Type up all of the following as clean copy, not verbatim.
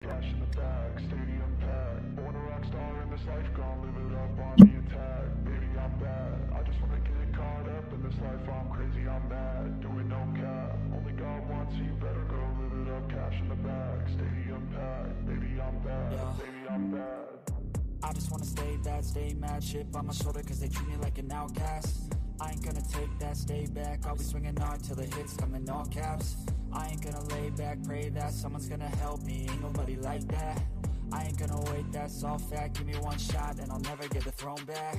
Cash in the bag, stadium packed. Born a rock star in this life, gon' live it up on the attack. Baby, I'm bad. I just wanna get caught up in this life. I'm crazy, I'm mad. Doing no cap. Only God wants you, better go live it up. Cash in the bag, stadium packed. Baby, I'm bad. Yeah. Baby, I'm bad. I just wanna stay bad, stay mad. Chip on my shoulder cause they treat me like an outcast. I ain't gonna take that, stay back. I'll be swinging hard till the hits come in all caps. I ain't gonna lay back, pray that someone's gonna help me. Ain't nobody like that. I ain't gonna wait, that's all fact. Give me one shot and I'll never get the throne back.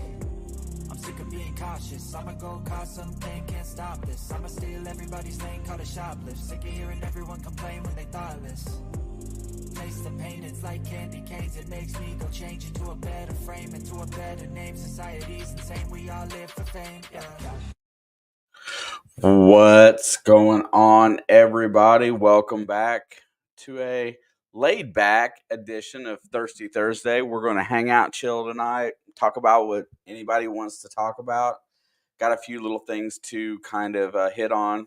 I'm sick of being cautious. I'ma go cause something, can't stop this. I'ma steal everybody's lane, call it shoplift. Sick of hearing everyone complain when they thoughtless. Taste the pain, it's like candy canes. It makes me go change into a better frame, into a better name. Society's insane, we all live for fame. Yeah. What's going on, everybody? Welcome back to a laid back edition of Thirsty Thursday. We're going to hang out, chill tonight, talk about what anybody wants to talk about. Got a few little things to kind of hit on,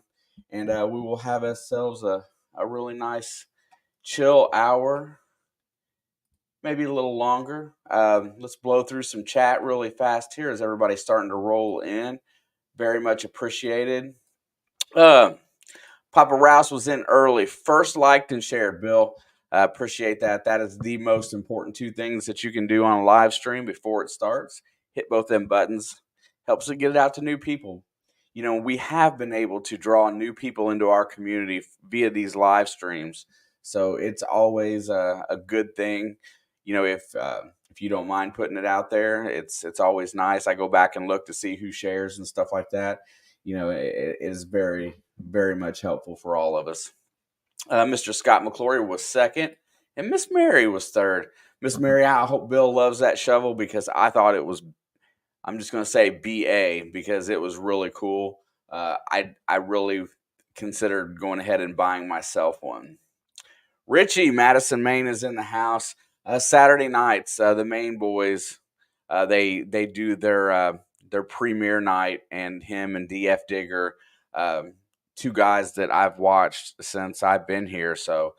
and we will have ourselves a really nice chill hour, maybe a little longer. Let's blow through some chat really fast here as everybody's starting to roll in. Very much appreciated. Papa Rouse was in early. First liked and shared, Bill. Appreciate that. That is the most important two things that you can do on a live stream before it starts. Hit both them buttons. Helps it get it out to new people. You know, we have been able to draw new people into our community via these live streams. So it's always a good thing. You know, if you don't mind putting it out there, it's always nice. I go back and look to see who shares and stuff like that. You know, it is very, very much helpful for all of us. Mr. Scott McClory was second, and Miss Mary was third. Miss Mary, I hope Bill loves that shovel because I thought it was, I'm just going to say BA because it was really cool. I really considered going ahead and buying myself one. Richie, Madison, Maine is in the house. Saturday nights, the Maine boys, they do their premiere night, and him and DF Digger, two guys that I've watched since I've been here. So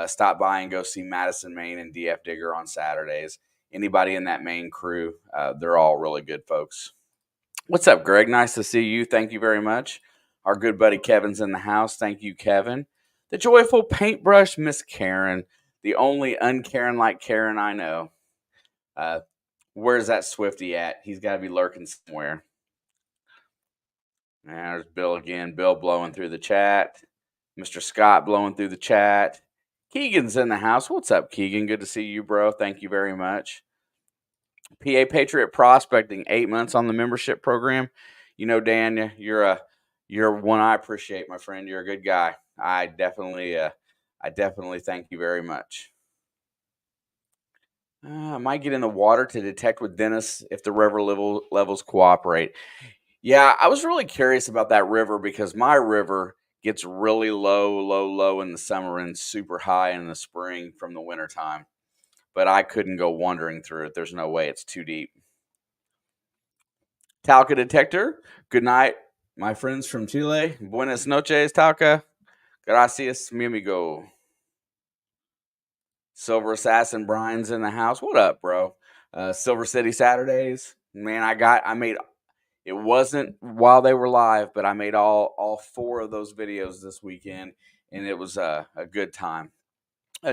stop by and go see Madison, Maine, and DF Digger on Saturdays. Anybody in that Maine crew, they're all really good folks. What's up, Greg? Nice to see you. Thank you very much. Our good buddy Kevin's in the house. Thank you, Kevin. The joyful paintbrush, Miss Karen, the only unkaren like Karen I know. Where's that Swifty at? He's got to be lurking somewhere. And there's Bill again. Bill blowing through the chat. Mr. Scott blowing through the chat. Keegan's in the house. What's up, Keegan? Good to see you, bro. Thank you very much. PA Patriot Prospecting, 8 months on the membership program. You know, Dan, you're one I appreciate, my friend. You're a good guy. I definitely thank you very much. I might get in the water to detect with Dennis if the river levels cooperate. Yeah, I was really curious about that river because my river gets really low in the summer and super high in the spring from the wintertime. But I couldn't go wandering through it. There's no way, it's too deep. Talca detector. Good night, my friends from Chile. Buenas noches, Talca. Gracias, mi amigo. Silver Assassin Brian's in the house. What up, bro? Silver City Saturdays. Man, I made. It wasn't while they were live, but I made all four of those videos this weekend, and it was a good time.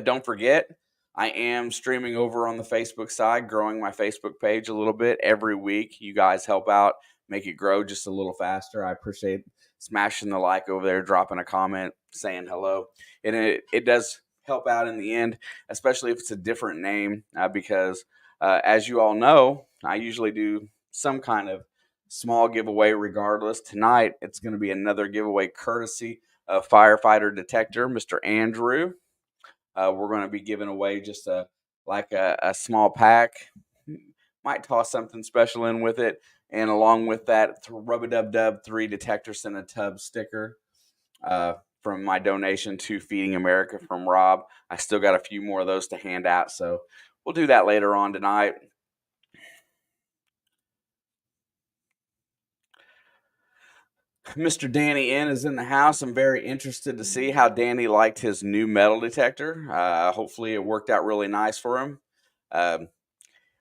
Don't forget, I am streaming over on the Facebook side, growing my Facebook page a little bit every week. You guys help out, make it grow just a little faster. I appreciate smashing the like over there, dropping a comment, saying hello. And it does help out in the end, especially if it's a different name, because as you all know, I usually do some kind of small giveaway regardless. Tonight, it's going to be another giveaway courtesy of Firefighter Detector, Mr. Andrew. We're going to be giving away just a small pack. Might toss something special in with it. And along with that, Rub-a-Dub-Dub 3 Detectors in a Tub sticker from my donation to Feeding America from Rob. I still got a few more of those to hand out, so we'll do that later on tonight. Mr. Danny N is in the house. I'm very interested to see how Danny liked his new metal detector. Hopefully, it worked out really nice for him. Um,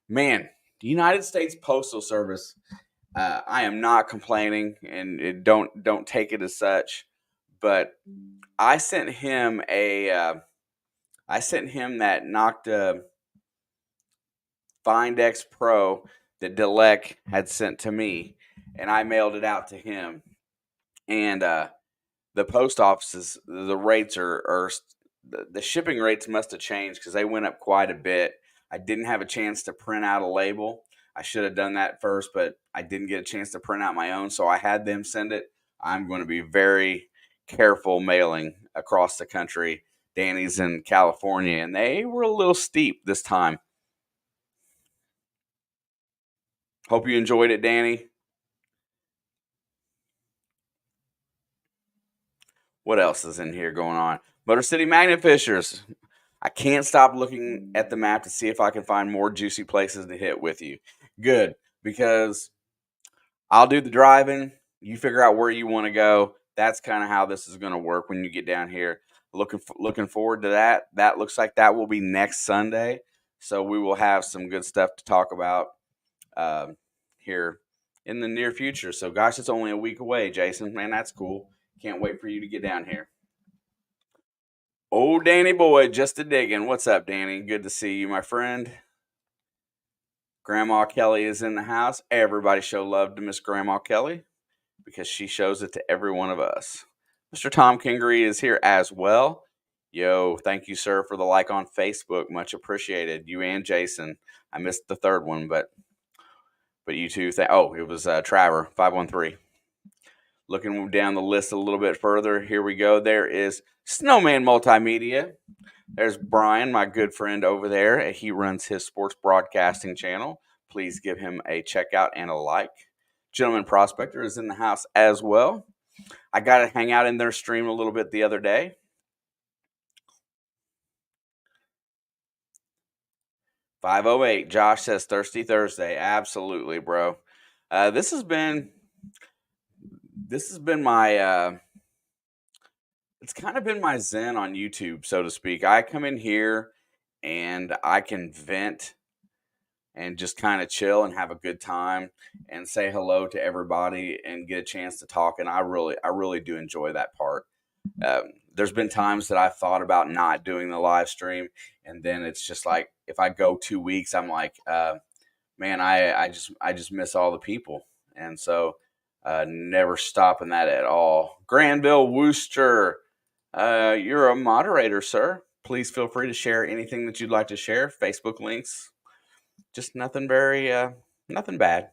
Man, the United States Postal Service. I am not complaining, and don't take it as such. But I sent him that Nocta Find X Pro that Delec had sent to me, and I mailed it out to him. And the post offices, the rates are the shipping rates must have changed because they went up quite a bit. I didn't have a chance to print out a label. I should have done that first, but I didn't get a chance to print out my own, so I had them send it. I'm going to be very careful mailing across the country. Danny's in California, and they were a little steep this time. Hope you enjoyed it, Danny. What else is in here going on? Motor City Magnet Fishers. I can't stop looking at the map to see if I can find more juicy places to hit with you. Good, because I'll do the driving. You figure out where you want to go. That's kind of how this is going to work when you get down here. Looking forward to that. That looks like that will be next Sunday. So we will have some good stuff to talk about here in the near future. So gosh, it's only a week away, Jason. Man, that's cool. Can't wait for you to get down here. Oh, Danny boy, just a digging. What's up, Danny? Good to see you, my friend. Grandma Kelly is in the house. Everybody show love to Miss Grandma Kelly because she shows it to every one of us. Mr. Tom Kingery is here as well. Yo, thank you, sir, for the like on Facebook. Much appreciated. You and Jason. I missed the third one, but you two. It was Traver 513. Looking down the list a little bit further, here we go. There is Snowman Multimedia. There's Brian, my good friend over there. He runs his sports broadcasting channel. Please give him a check out and a like. Gentleman Prospector is in the house as well. I got to hang out in their stream a little bit the other day. $508. Josh says Thirsty Thursday. Absolutely, bro. This has been my it's kind of been my zen on YouTube, so to speak. I come in here and I can vent and just kind of chill and have a good time and say hello to everybody and get a chance to talk. And I really do enjoy that part. There's been times that I've thought about not doing the live stream, and then it's just like if I go 2 weeks, I'm like, man, I just miss all the people, and so never stopping that at all. Granville Wooster, you're a moderator, sir. Please feel free to share anything that you'd like to share. Facebook links, just nothing nothing bad.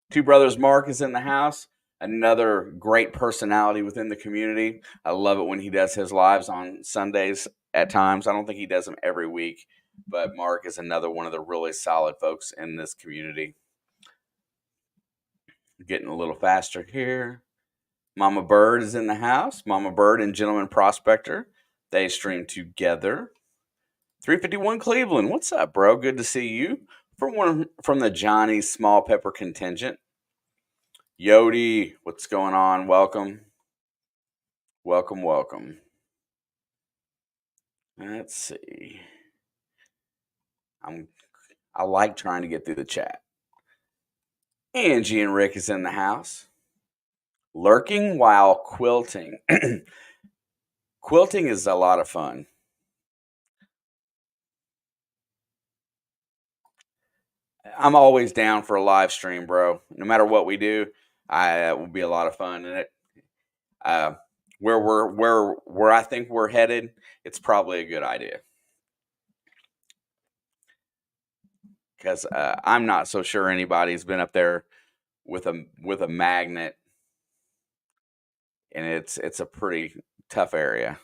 Two Brothers Mark is in the house. Another great personality within the community. I love it when he does his lives on Sundays at times. I don't think he does them every week, but Mark is another one of the really solid folks in this community. Getting a little faster here. Mama Bird is in the house. Mama Bird and Gentleman Prospector. They stream together. 351 Cleveland. What's up, bro? Good to see you. From the Johnny Small Pepper contingent. Yodi, what's going on? Welcome. Welcome. Let's see. I like trying to get through the chat. Angie and Rick is in the house. Lurking while quilting. Quilting is a lot of fun. I'm always down for a live stream, bro. No matter what we do, it will be a lot of fun. And it, where I think we're headed, it's probably a good idea. Because I'm not so sure anybody's been up there with a magnet, and it's a pretty tough area.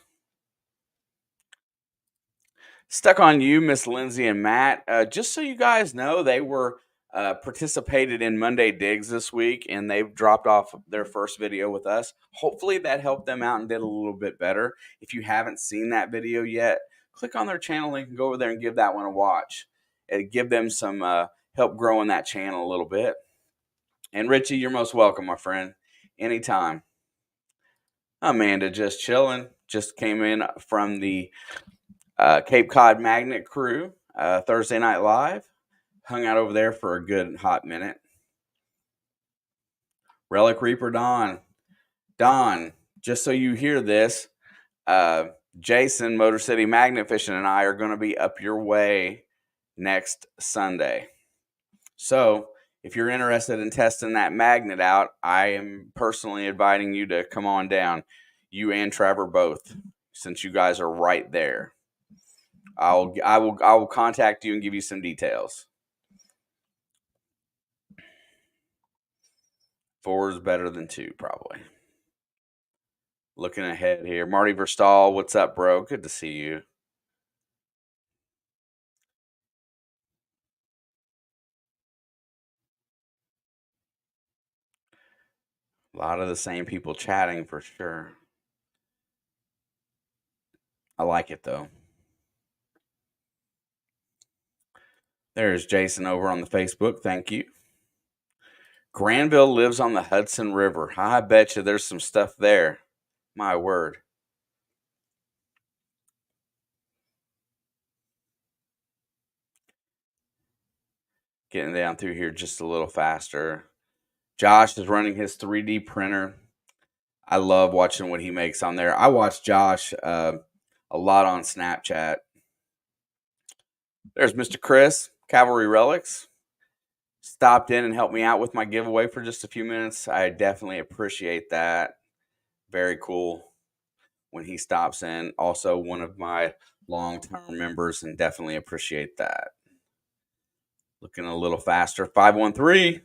Stuck on You, Miss Lindsay and Matt. Just so you guys know, they were participated in Monday Digs this week, and they've dropped off their first video with us. Hopefully that helped them out and did a little bit better. If you haven't seen that video yet, click on their channel and go over there and give that one a watch. And give them some help growing that channel a little bit. And Richie, you're most welcome, my friend. anytime. Amanda just chilling. Just came in from the Cape Cod Magnet crew, Thursday Night Live. Hung out over there for a good hot minute. Relic Reaper Don. Don, just so you hear this, Jason, Motor City Magnet Fishing, and I are going to be up your way next Sunday. So if you're interested in testing that magnet out, I am personally inviting you to come on down. You and Trevor both, since you guys are right there. I will contact you and give you some details. 4 is better than 2, probably. Looking ahead here. Marty Verstal, what's up, bro? Good to see you. A lot of the same people chatting for sure. I like it, though. There's Jason over on the Facebook. Thank you. Granville lives on the Hudson River. I bet you there's some stuff there. My word. Getting down through here just a little faster. Josh is running his 3D printer. I love watching what he makes on there. I watch Josh a lot on Snapchat. There's Mr. Chris, Cavalry Relics. Stopped in and helped me out with my giveaway for just a few minutes. I definitely appreciate that. Very cool when he stops in. Also, one of my long-term members, and definitely appreciate that. Looking a little faster. 513.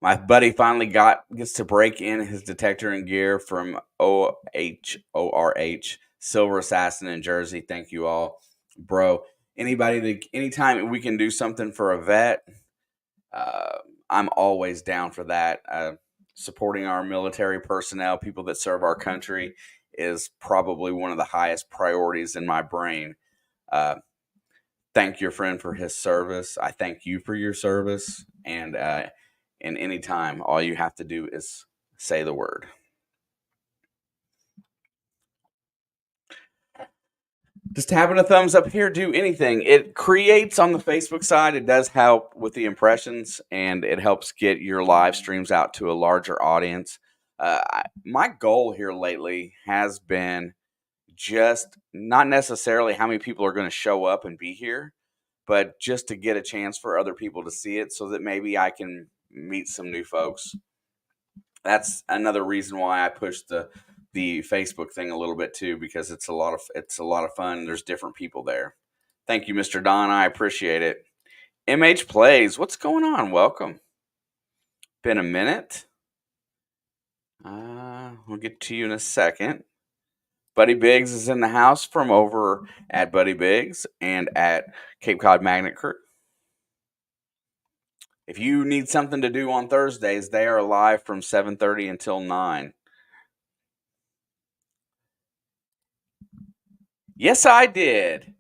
My buddy finally gets to break in his detector and gear from ORH Silver Assassin in Jersey. Thank you all, bro. Anytime we can do something for a vet, I'm always down for that. Supporting our military personnel, people that serve our country, is probably one of the highest priorities in my brain. Thank your friend for his service. I thank you for your service. And any time, all you have to do is say the word. Just having a thumbs up here, do anything. It creates on the Facebook side. It does help with the impressions, and it helps get your live streams out to a larger audience. My goal here lately has been just not necessarily how many people are going to show up and be here, but just to get a chance for other people to see it so that maybe I can meet some new folks. That's another reason why I pushed the Facebook thing a little bit too, because it's a lot of fun. There's different people there. Thank you, Mr. Don. I appreciate it. MH Plays, what's going on? Welcome. Been a minute. We'll get to you in a second. Buddy Biggs is in the house from over at Buddy Biggs and at Cape Cod Magnet Crew. If you need something to do on Thursdays, they are live from 7:30 until 9. Yes, I did.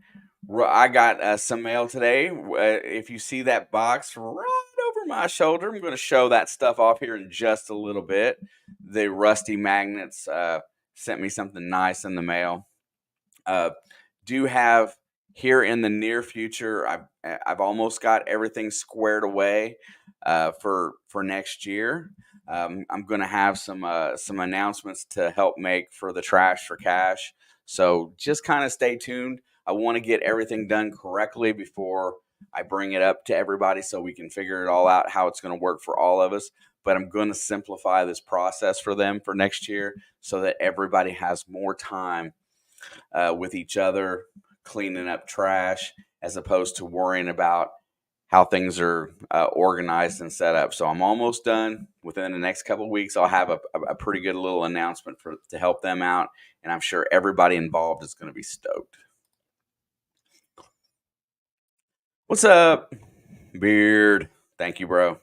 I got some mail today. If you see that box right over my shoulder, I'm going to show that stuff off here in just a little bit. The Rusty Magnets sent me something nice in the mail. Do have here in the near future, I've almost got everything squared away for next year. I'm going to have some announcements to help make for the Trash for Cash. So just kind of stay tuned. I want to get everything done correctly before I bring it up to everybody so we can figure it all out, how it's going to work for all of us. But I'm going to simplify this process for them for next year so that everybody has more time with each other, cleaning up trash, as opposed to worrying about how things are organized and set up. So I'm almost done. Within the next couple of weeks, I'll have a pretty good little announcement to help them out, and I'm sure everybody involved is going to be stoked. What's up, Beard? Thank you, bro.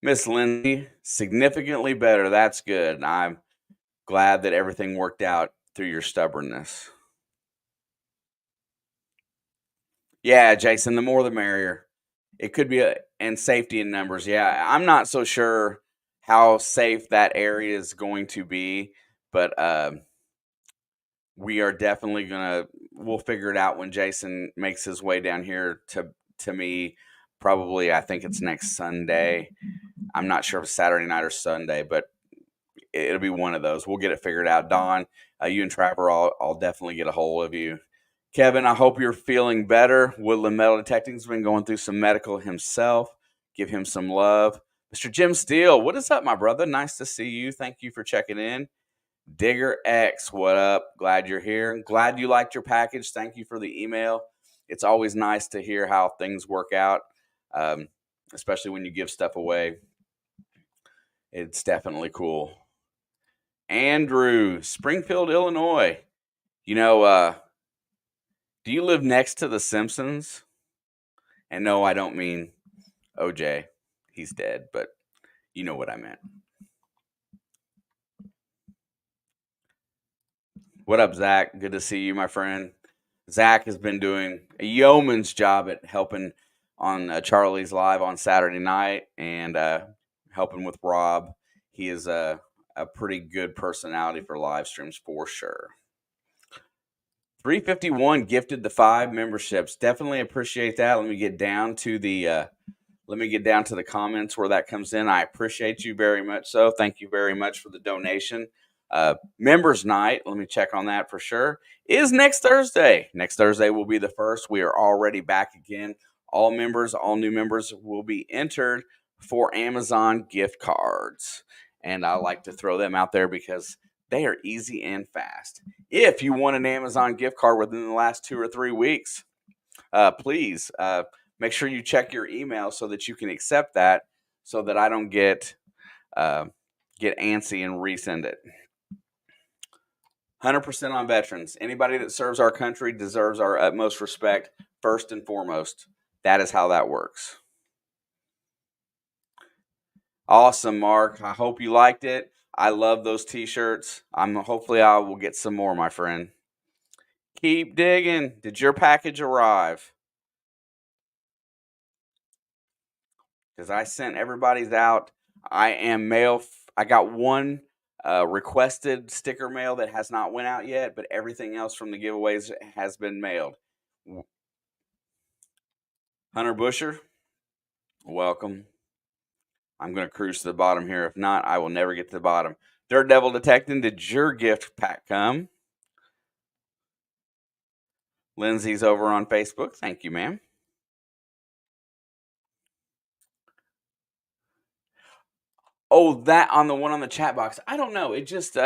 Miss Lindsay, significantly better. That's good. I'm glad that everything worked out through your stubbornness. Yeah, Jason, the more the merrier. It could be and safety in numbers. Yeah, I'm not so sure how safe that area is going to be, but we are definitely gonna. We'll figure it out when Jason makes his way down here to me. Probably, I think it's next Sunday. I'm not sure if it's Saturday night or Sunday, but it'll be one of those. We'll get it figured out. Don, you and Trapper, I'll definitely get a hold of you. Kevin, I hope you're feeling better. Woodland Metal Detecting's been going through some medical himself. Give him some love. Mr. Jim Steele, what is up, my brother? Nice to see you. Thank you for checking in. Digger X, what up? Glad you're here. Glad you liked your package. Thank you for the email. It's always nice to hear how things work out, especially when you give stuff away. It's definitely cool. Andrew, Springfield, Illinois. You know, do you live next to The Simpsons? And no, I don't mean OJ. He's dead, but you know what I meant. What up, Zach? Good to see you, my friend. Zach has been doing a yeoman's job at helping on Charlie's Live on Saturday night and helping with Rob. He is a pretty good personality for live streams for sure. 351 gifted the 5 memberships. Definitely appreciate that. Let me get down to the comments where that comes in. I appreciate you very much. So thank you very much for the donation. Members night, let me check on that for sure, is next Thursday. Next Thursday will be the first. We are already back again. All members, all new members will be entered for Amazon gift cards. And I like to throw them out there because they are easy and fast. If you want an Amazon gift card within the last 2 or 3 weeks, please make sure you check your email so that you can accept that, so that I don't get antsy and resend it. 100% on veterans. Anybody that serves our country deserves our utmost respect, first and foremost. That is how that works. Awesome, Mark. I hope you liked it. I love those t-shirts. Hopefully I will get some more, my friend. Keep digging. Did your package arrive? Because I sent everybody's out. I got one requested sticker mail that has not went out yet, but everything else from the giveaways has been mailed. Hunter Busher, welcome. I'm going to cruise to the bottom here. If not, I will never get to the bottom. Dirt Devil Detecting, did your gift pack come? Lindsay's over on Facebook. Thank you, ma'am. Oh, that on the one on the chat box. I don't know. It just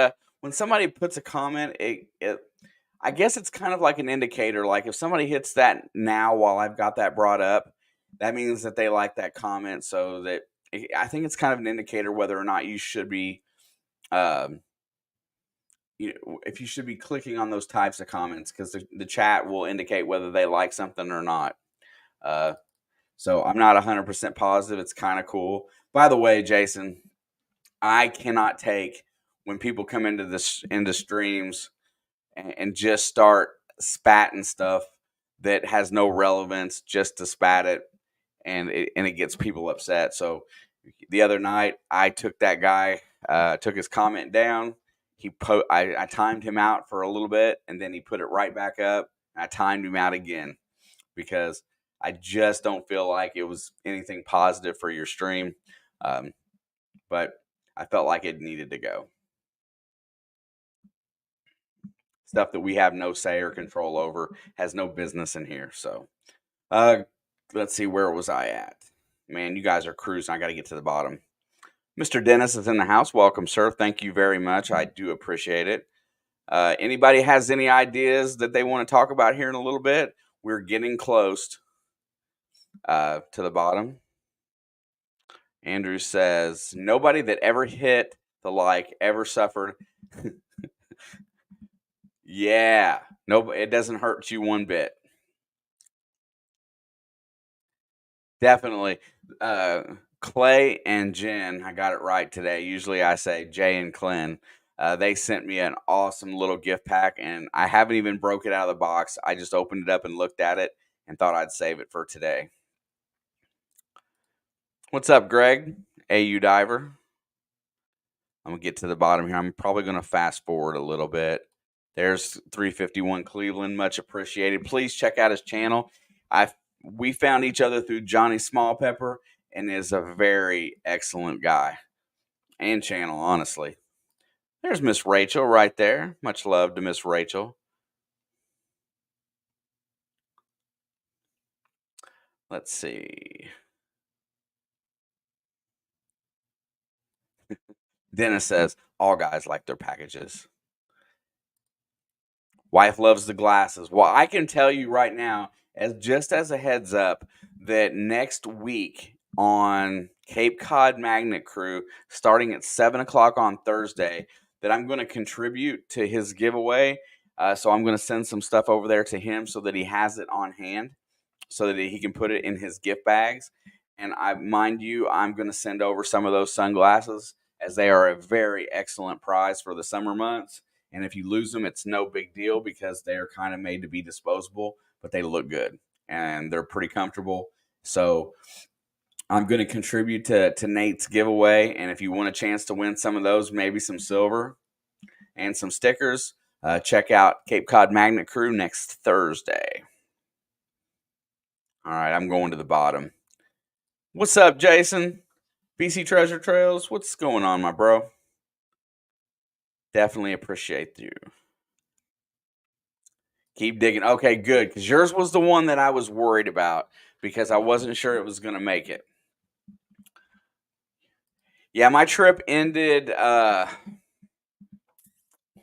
when somebody puts a comment, I guess it's kind of like an indicator. Like if somebody hits that now while I've got that brought up, that means that they like that comment. So that I think it's kind of an indicator whether or not you should be, if you should be clicking on those types of comments, because the chat will indicate whether they like something or not. So I'm not 100% positive. It's kind of cool. By the way, Jason, I cannot take when people come into streams and just start spatting stuff that has no relevance just to spat it, and it gets people upset. So the other night I took that guy, took his comment down. I timed him out for a little bit, and then he put it right back up. And I timed him out again because I just don't feel like it was anything positive for your stream. But I felt like it needed to go. Stuff that we have no say or control over, has no business in here. So, let's see, where was I at? Man, you guys are cruising. I got to get to the bottom. Mr. Dennis is in the house. Welcome, sir. Thank you very much. I do appreciate it. Anybody has any ideas that they want to talk about here in a little bit? We're getting close to the bottom. Andrew says, nobody that ever hit the like ever suffered. Yeah. No, it doesn't hurt you one bit. Definitely. Clay and Jen, I got it right today. Usually I say Jay and Clint. They sent me an awesome little gift pack, and I haven't even broke it out of the box. I just opened it up and looked at it and thought I'd save it for today. What's up, Greg? AU Diver. I'm going to get to the bottom here. I'm probably going to fast forward a little bit. There's 351 Cleveland. Much appreciated. Please check out his channel. We found each other through Johnny Smallpepper and is a very excellent guy and channel, honestly. There's Miss Rachel right there. Much love to Miss Rachel. Let's see. Dennis says, all guys like their packages. Wife loves the glasses. Well, I can tell you right now, as a heads up, that next week on Cape Cod Magnet Crew, starting at 7 o'clock on Thursday, that I'm going to contribute to his giveaway. So I'm going to send some stuff over there to him so that he has it on hand, so that he can put it in his gift bags. And mind you, I'm going to send over some of those sunglasses, as they are a very excellent prize for the summer months. And if you lose them, it's no big deal because they're kind of made to be disposable, but they look good and they're pretty comfortable. So I'm going to contribute to Nate's giveaway. And if you want a chance to win some of those, maybe some silver and some stickers, check out Cape Cod Magnet Crew next Thursday. All right, I'm going to the bottom. What's up, Jason? BC Treasure Trails, what's going on, my bro? Definitely appreciate you. Keep digging. Okay, good, because yours was the one that I was worried about because I wasn't sure it was going to make it. Yeah, my trip ended,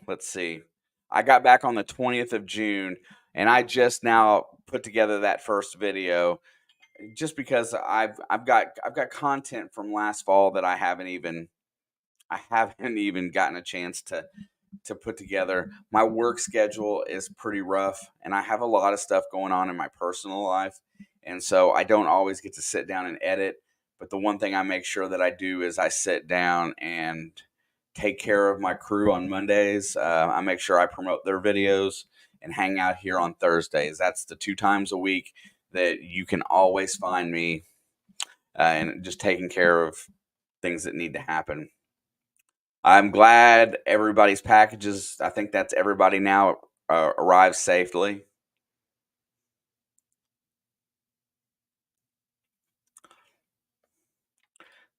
let's see. I got back on the 20th of June, and I just now put together that first video just because I've got content from last fall that I haven't even gotten a chance to put together. My work schedule is pretty rough, and I have a lot of stuff going on in my personal life, and so I don't always get to sit down and edit. But the one thing I make sure that I do is I sit down and take care of my crew on Mondays. I make sure I promote their videos and hang out here on Thursdays. That's the 2 times a week that you can always find me, and just taking care of things that need to happen. I'm glad everybody's packages, I think that's everybody now, arrived safely.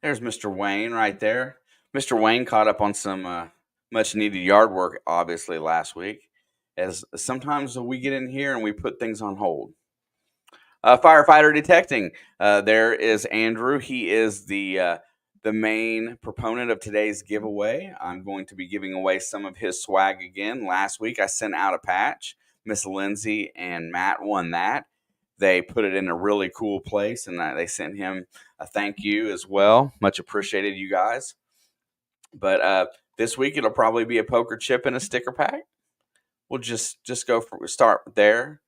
There's Mr. Wayne right there. Mr. Wayne caught up on some much needed yard work, obviously, last week, as sometimes we get in here and we put things on hold. Firefighter detecting. There is Andrew. He is the main proponent of today's giveaway. I'm going to be giving away some of his swag again. Last week I sent out a patch. Miss Lindsay and Matt won that. They put it in a really cool place, and they sent him a thank you as well. Much appreciated, you guys. But this week it'll probably be a poker chip and a sticker pack. We'll just start there.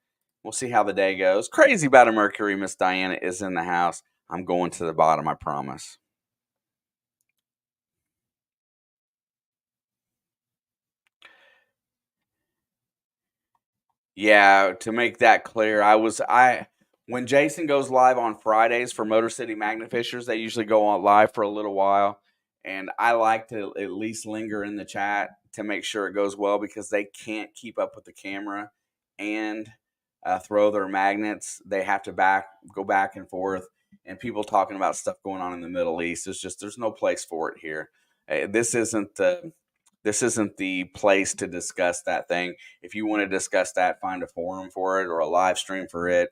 We'll see how the day goes. Crazy about a Mercury. Miss Diana is in the house. I'm going to the bottom, I promise. Yeah, to make that clear, when Jason goes live on Fridays for Motor City Magnet Fishers, they usually go on live for a little while, and I like to at least linger in the chat to make sure it goes well because they can't keep up with the camera and throw their magnets. They have to go back and forth, and people talking about stuff going on in the Middle East. There's no place for it here. This isn't the place to discuss that thing. If you want to discuss that, find a forum for it or a live stream for it.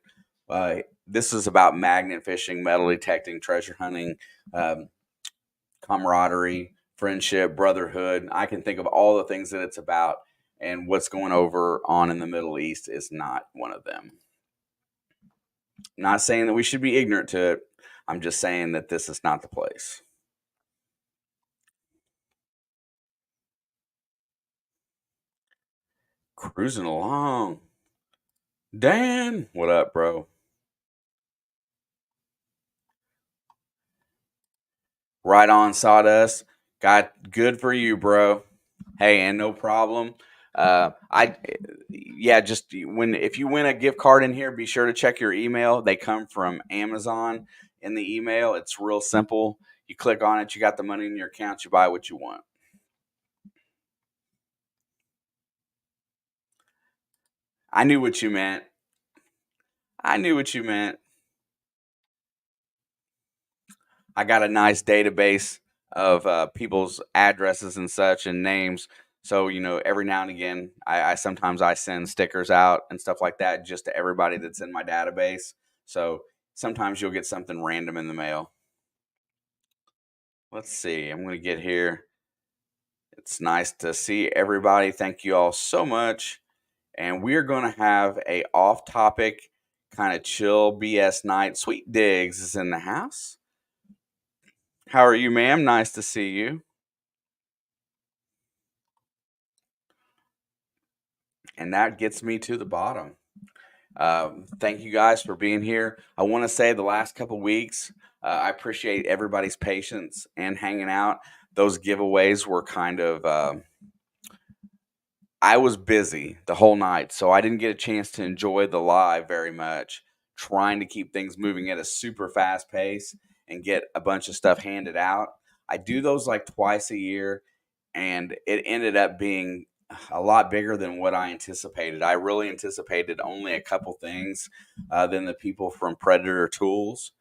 This is about magnet fishing, metal detecting, treasure hunting, camaraderie, friendship, brotherhood. I can think of all the things that it's about, and what's going on in the Middle East is not one of them. Not saying that we should be ignorant to it. I'm just saying that this is not the place. Cruising along. Dan, what up, bro? Right on, Sawdust. Good for you, bro. Hey, and no problem. If you win a gift card in here, be sure to check your email. They come from Amazon, in the email. It's real simple. You click on it, you got the money in your account, you buy what you want. I knew what you meant. I knew what you meant. I got a nice database of people's addresses and such and names. So every now and again, I sometimes I send stickers out and stuff like that just to everybody that's in my database. So sometimes you'll get something random in the mail. Let's see. I'm going to get here. It's nice to see everybody. Thank you all so much. And we're going to have a off-topic kind of chill BS night. Sweet Diggs is in the house. How are you, ma'am? Nice to see you. And that gets me to the bottom. Thank you guys for being here. I want to say the last couple weeks, I appreciate everybody's patience and hanging out. Those giveaways were kind of, I was busy the whole night, so I didn't get a chance to enjoy the live very much, trying to keep things moving at a super fast pace and get a bunch of stuff handed out. I do those like twice a year, and it ended up being a lot bigger than what I anticipated. I really anticipated only a couple things than the people from Predator Tools.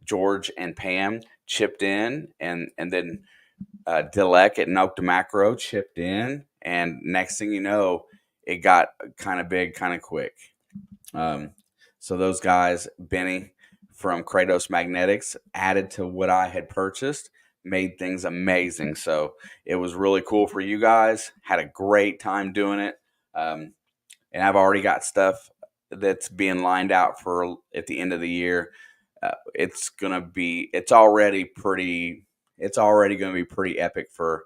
George and Pam chipped in, and then Dilek at Note Macro chipped in, and next thing you know, it got kind of big, kind of quick. So those guys, Benny from Kratos Magnetics, added to what I had purchased, made things amazing. So it was really cool for you guys. Had a great time doing it, and I've already got stuff that's being lined out for at the end of the year. It's already going to be pretty epic for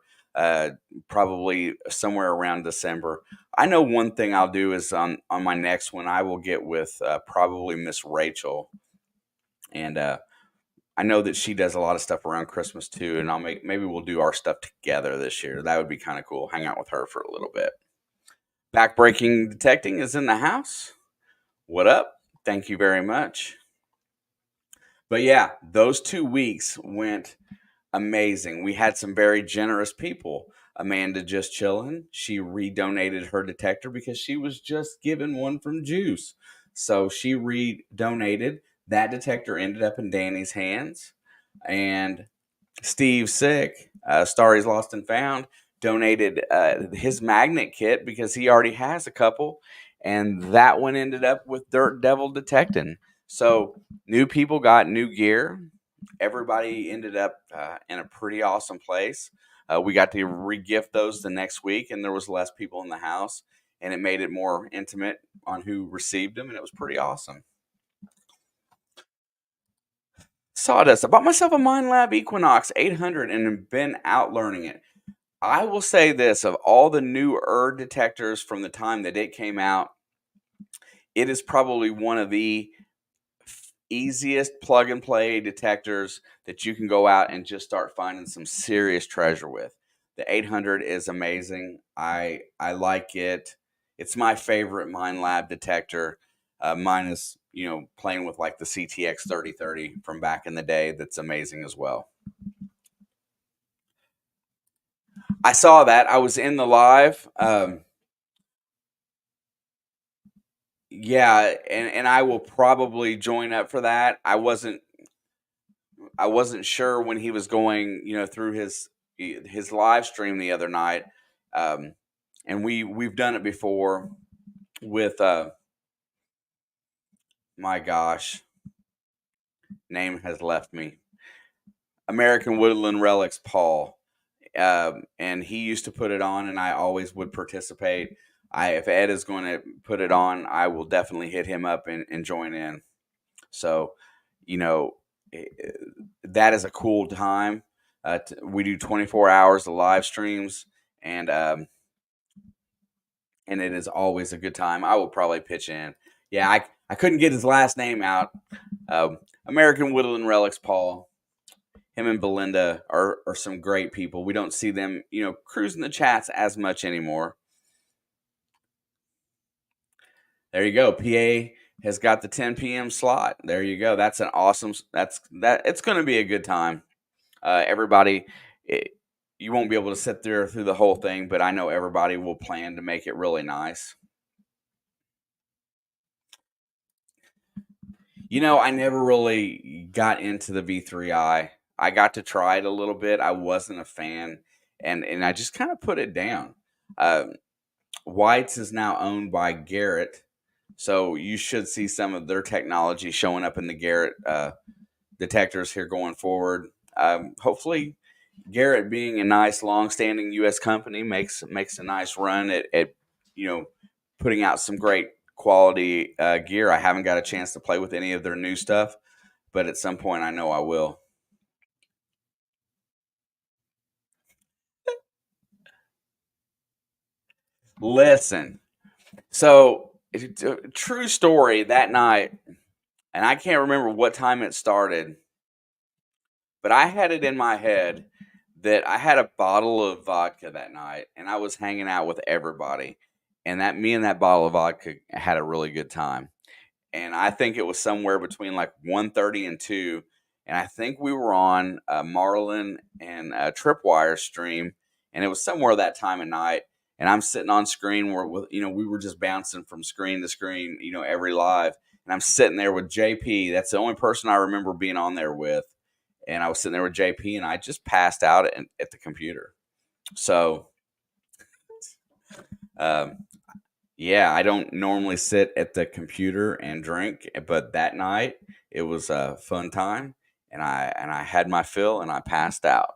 probably somewhere around December. I know one thing I'll do is on my next one, I will get with probably Miss Rachel, and I know that she does a lot of stuff around Christmas too, and maybe we'll do our stuff together this year. That would be kind of cool. Hang out with her for a little bit. Backbreaking Detecting is in the house. What up? Thank you very much. But yeah, those 2 weeks went amazing. We had some very generous people. Amanda just chilling. She redonated her detector because she was just given one from Juice. So she redonated. That detector ended up in Danny's hands. And Steve Sick, Stories Lost and Found, donated his magnet kit because he already has a couple. And that one ended up with Dirt Devil Detecting. So new people got new gear. Everybody ended up in a pretty awesome place. We got to regift those the next week, and there was less people in the house, and it made it more intimate on who received them, and it was pretty awesome. Sawdust. I bought myself a Minelab Equinox 800 and have been out learning it. I will say this, of all the new detectors from the time that it came out, it is probably one of the easiest plug and play detectors that you can go out and just start finding some serious treasure with. The 800 is amazing. I like it. It's my favorite Minelab detector. Mine is, playing with like the CTX 3030 from back in the day. That's amazing as well. I saw that. I was in the live. Yeah, and I will probably join up for that. I wasn't sure when he was going, through his live stream the other night, and we've done it before with my gosh, name has left me. American Woodland Relics, Paul, and he used to put it on, and I always would participate. If Ed is going to put it on, I will definitely hit him up and join in. So, that is a cool time. We do 24 hours of live streams, and it is always a good time. I will probably pitch in. Yeah, I couldn't get his last name out. American Woodland Relics, Paul. Him and Belinda are some great people. We don't see them, cruising the chats as much anymore. There you go. PA has got the 10 p.m. slot. There you go. That's an awesome. That. It's going to be a good time. Everybody, you won't be able to sit there through the whole thing, but I know everybody will plan to make it really nice. I never really got into the V3i. I got to try it a little bit. I wasn't a fan, and I just kind of put it down. Um, White's is now owned by Garrett, so you should see some of their technology showing up in the Garrett detectors here going forward. Hopefully, Garrett, being a nice, long-standing U.S. company, makes a nice run at putting out some great quality gear. I haven't got a chance to play with any of their new stuff, but at some point, I know I will. Listen, so it's a true story that night, and I can't remember what time it started, but I had it in my head that I had a bottle of vodka that night, and I was hanging out with everybody, and that me and that bottle of vodka had a really good time. And I think it was somewhere between like 1:30 and 2, and I think we were on Marlin and Tripwire stream, and it was somewhere that time of night. And I'm sitting on screen where we were just bouncing from screen to screen, every live, and I'm sitting there with JP. That's the only person I remember being on there with, and I was sitting there with JP, and I just passed out at the computer. So, um, yeah, I don't normally sit at the computer and drink, but that night it was a fun time, and I had my fill, and I passed out.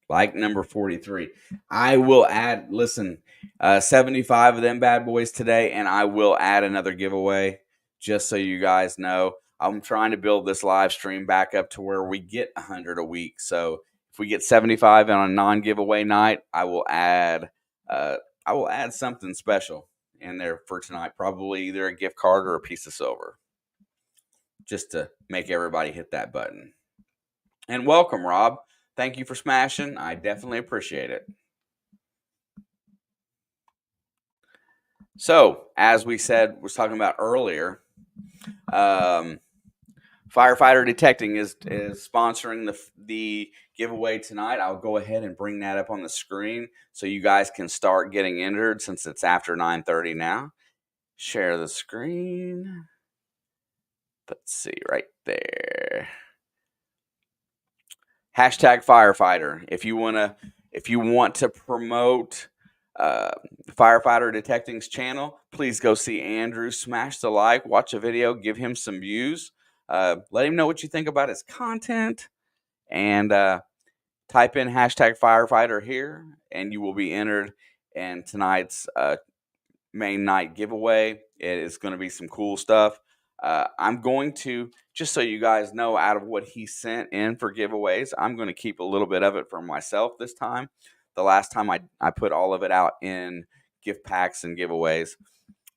Like number 43. I will add, listen, 75 of them bad boys today, and I will add another giveaway just so you guys know. I'm trying to build this live stream back up to where we get 100 a week. So if we get 75 on a non-giveaway night, uh, I will add something special in there for tonight. Probably either a gift card or a piece of silver, just to make everybody hit that button. And welcome, Rob. Thank you for smashing. I definitely appreciate it. So, as we said, was talking about earlier, um, Firefighter Detecting is sponsoring the giveaway tonight. I'll go ahead and bring that up on the screen so you guys can start getting entered since it's after 9:30 now. Share the screen. Let's see right there. Hashtag firefighter. If you want to promote Firefighter Detecting's channel, please go see Andrew. Smash the like, watch a video, give him some views. Let him know what you think about his content, and type in hashtag firefighter here, and you will be entered in tonight's main night giveaway. It is going to be some cool stuff. I'm going to, just so you guys know, out of what he sent in for giveaways, I'm going to keep a little bit of it for myself this time. The last time I put all of it out in gift packs and giveaways.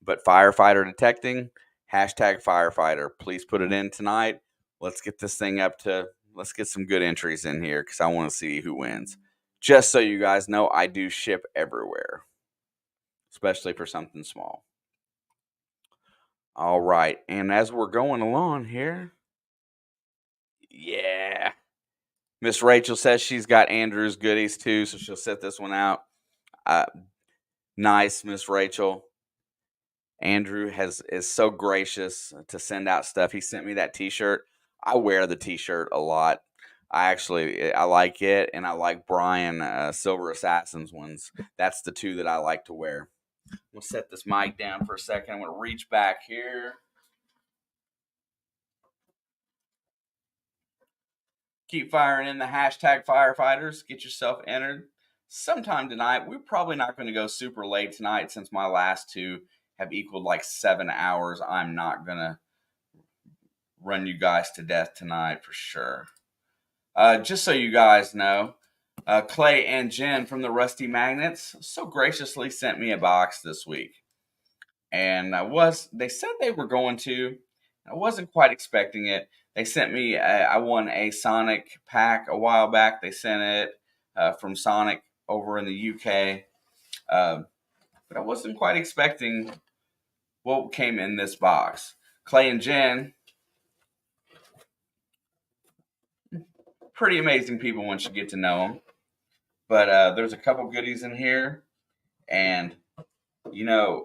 But Firefighter Detecting, hashtag firefighter. Please put it in tonight. Let's get this thing let's get some good entries in here because I want to see who wins. Just so you guys know, I do ship everywhere, especially for something small. All right. And as we're going along here, yeah. Miss Rachel says she's got Andrew's goodies too, so she'll set this one out. Nice, Miss Rachel. Andrew is so gracious to send out stuff. He sent me that T-shirt. I wear the T-shirt a lot. I like it, and I like Brian Silver Assassins ones. That's the two that I like to wear. We'll set this mic down for a second. I'm going to reach back here. Keep firing in the hashtag firefighters. Get yourself entered sometime tonight. We're probably not going to go super late tonight since my last two have equaled like 7 hours. I'm not going to run you guys to death tonight for sure. Just so you guys know, Clay and Jen from the Rusty Magnets so graciously sent me a box this week. And they said they were going to. I wasn't quite expecting it. They sent me, I won a Sonic pack a while back. They sent it from Sonic over in the UK. But I wasn't quite expecting what came in this box. Clay and Jen, pretty amazing people once you get to know them. But there's a couple goodies in here, and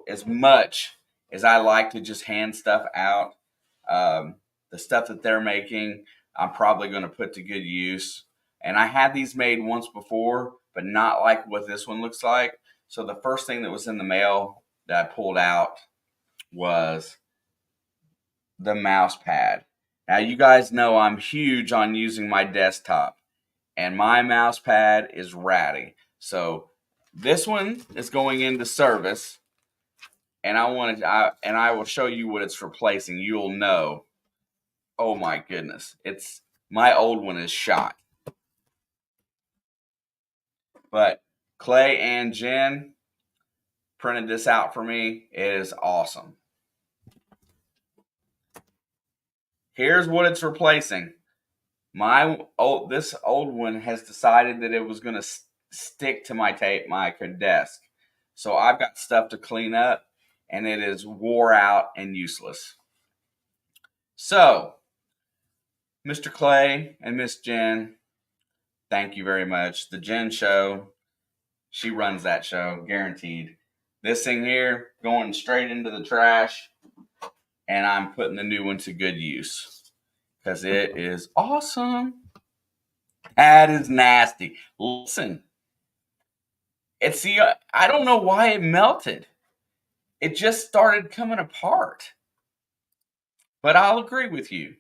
as much as I like to just hand stuff out, the stuff that they're making, I'm probably going to put to good use. And I had these made once before, but not like what this one looks like. So the first thing that was in the mail that I pulled out was the mouse pad. Now, you guys know I'm huge on using my desktop, and my mouse pad is ratty. So this one is going into service, and I will show you what it's replacing. You'll know. Oh my goodness, it's my old one is shot. But Clay and Jen printed this out for me. It is awesome. Here's what it's replacing. This old one has decided that it was going to stick to my desk. So I've got stuff to clean up, and it is wore out and useless. So, Mr. Clay and Miss Jen, thank you very much. The Jen Show, she runs that show, guaranteed. This thing here going straight into the trash, and I'm putting the new one to good use because it is awesome. That is nasty. Listen, I don't know why it melted. It just started coming apart. But I'll agree with you.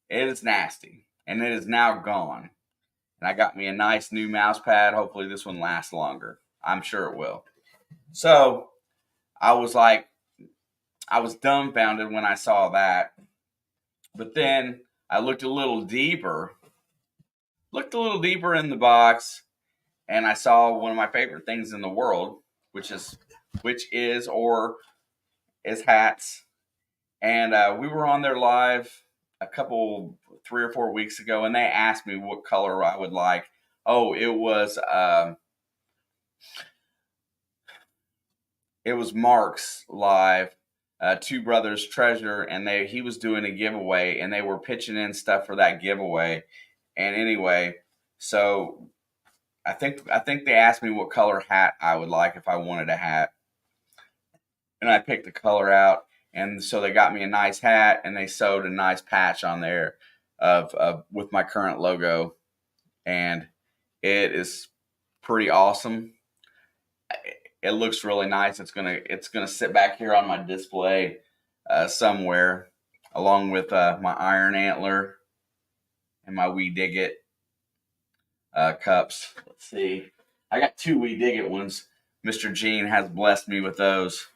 It is nasty, and it is now gone. And I got me a nice new mouse pad. Hopefully this one lasts longer. I'm sure it will. So I was dumbfounded when I saw that. But then I looked a little deeper in the box, and I saw one of my favorite things in the world, which is hats. And we were on their live 3 or 4 weeks ago, and they asked me what color I would like. Oh, it was Mark's live, Two Brothers Treasure, and he was doing a giveaway, and they were pitching in stuff for that giveaway. And anyway, so I think they asked me what color hat I would like if I wanted a hat, and I picked the color out. And so they got me a nice hat, and they sewed a nice patch on there of with my current logo, and it is pretty awesome. It looks really nice. It's gonna sit back here on my display somewhere, along with my Iron Antler and my We Dig It cups. Let's see, I got 2 We Dig It ones. Mr. Gene has blessed me with those.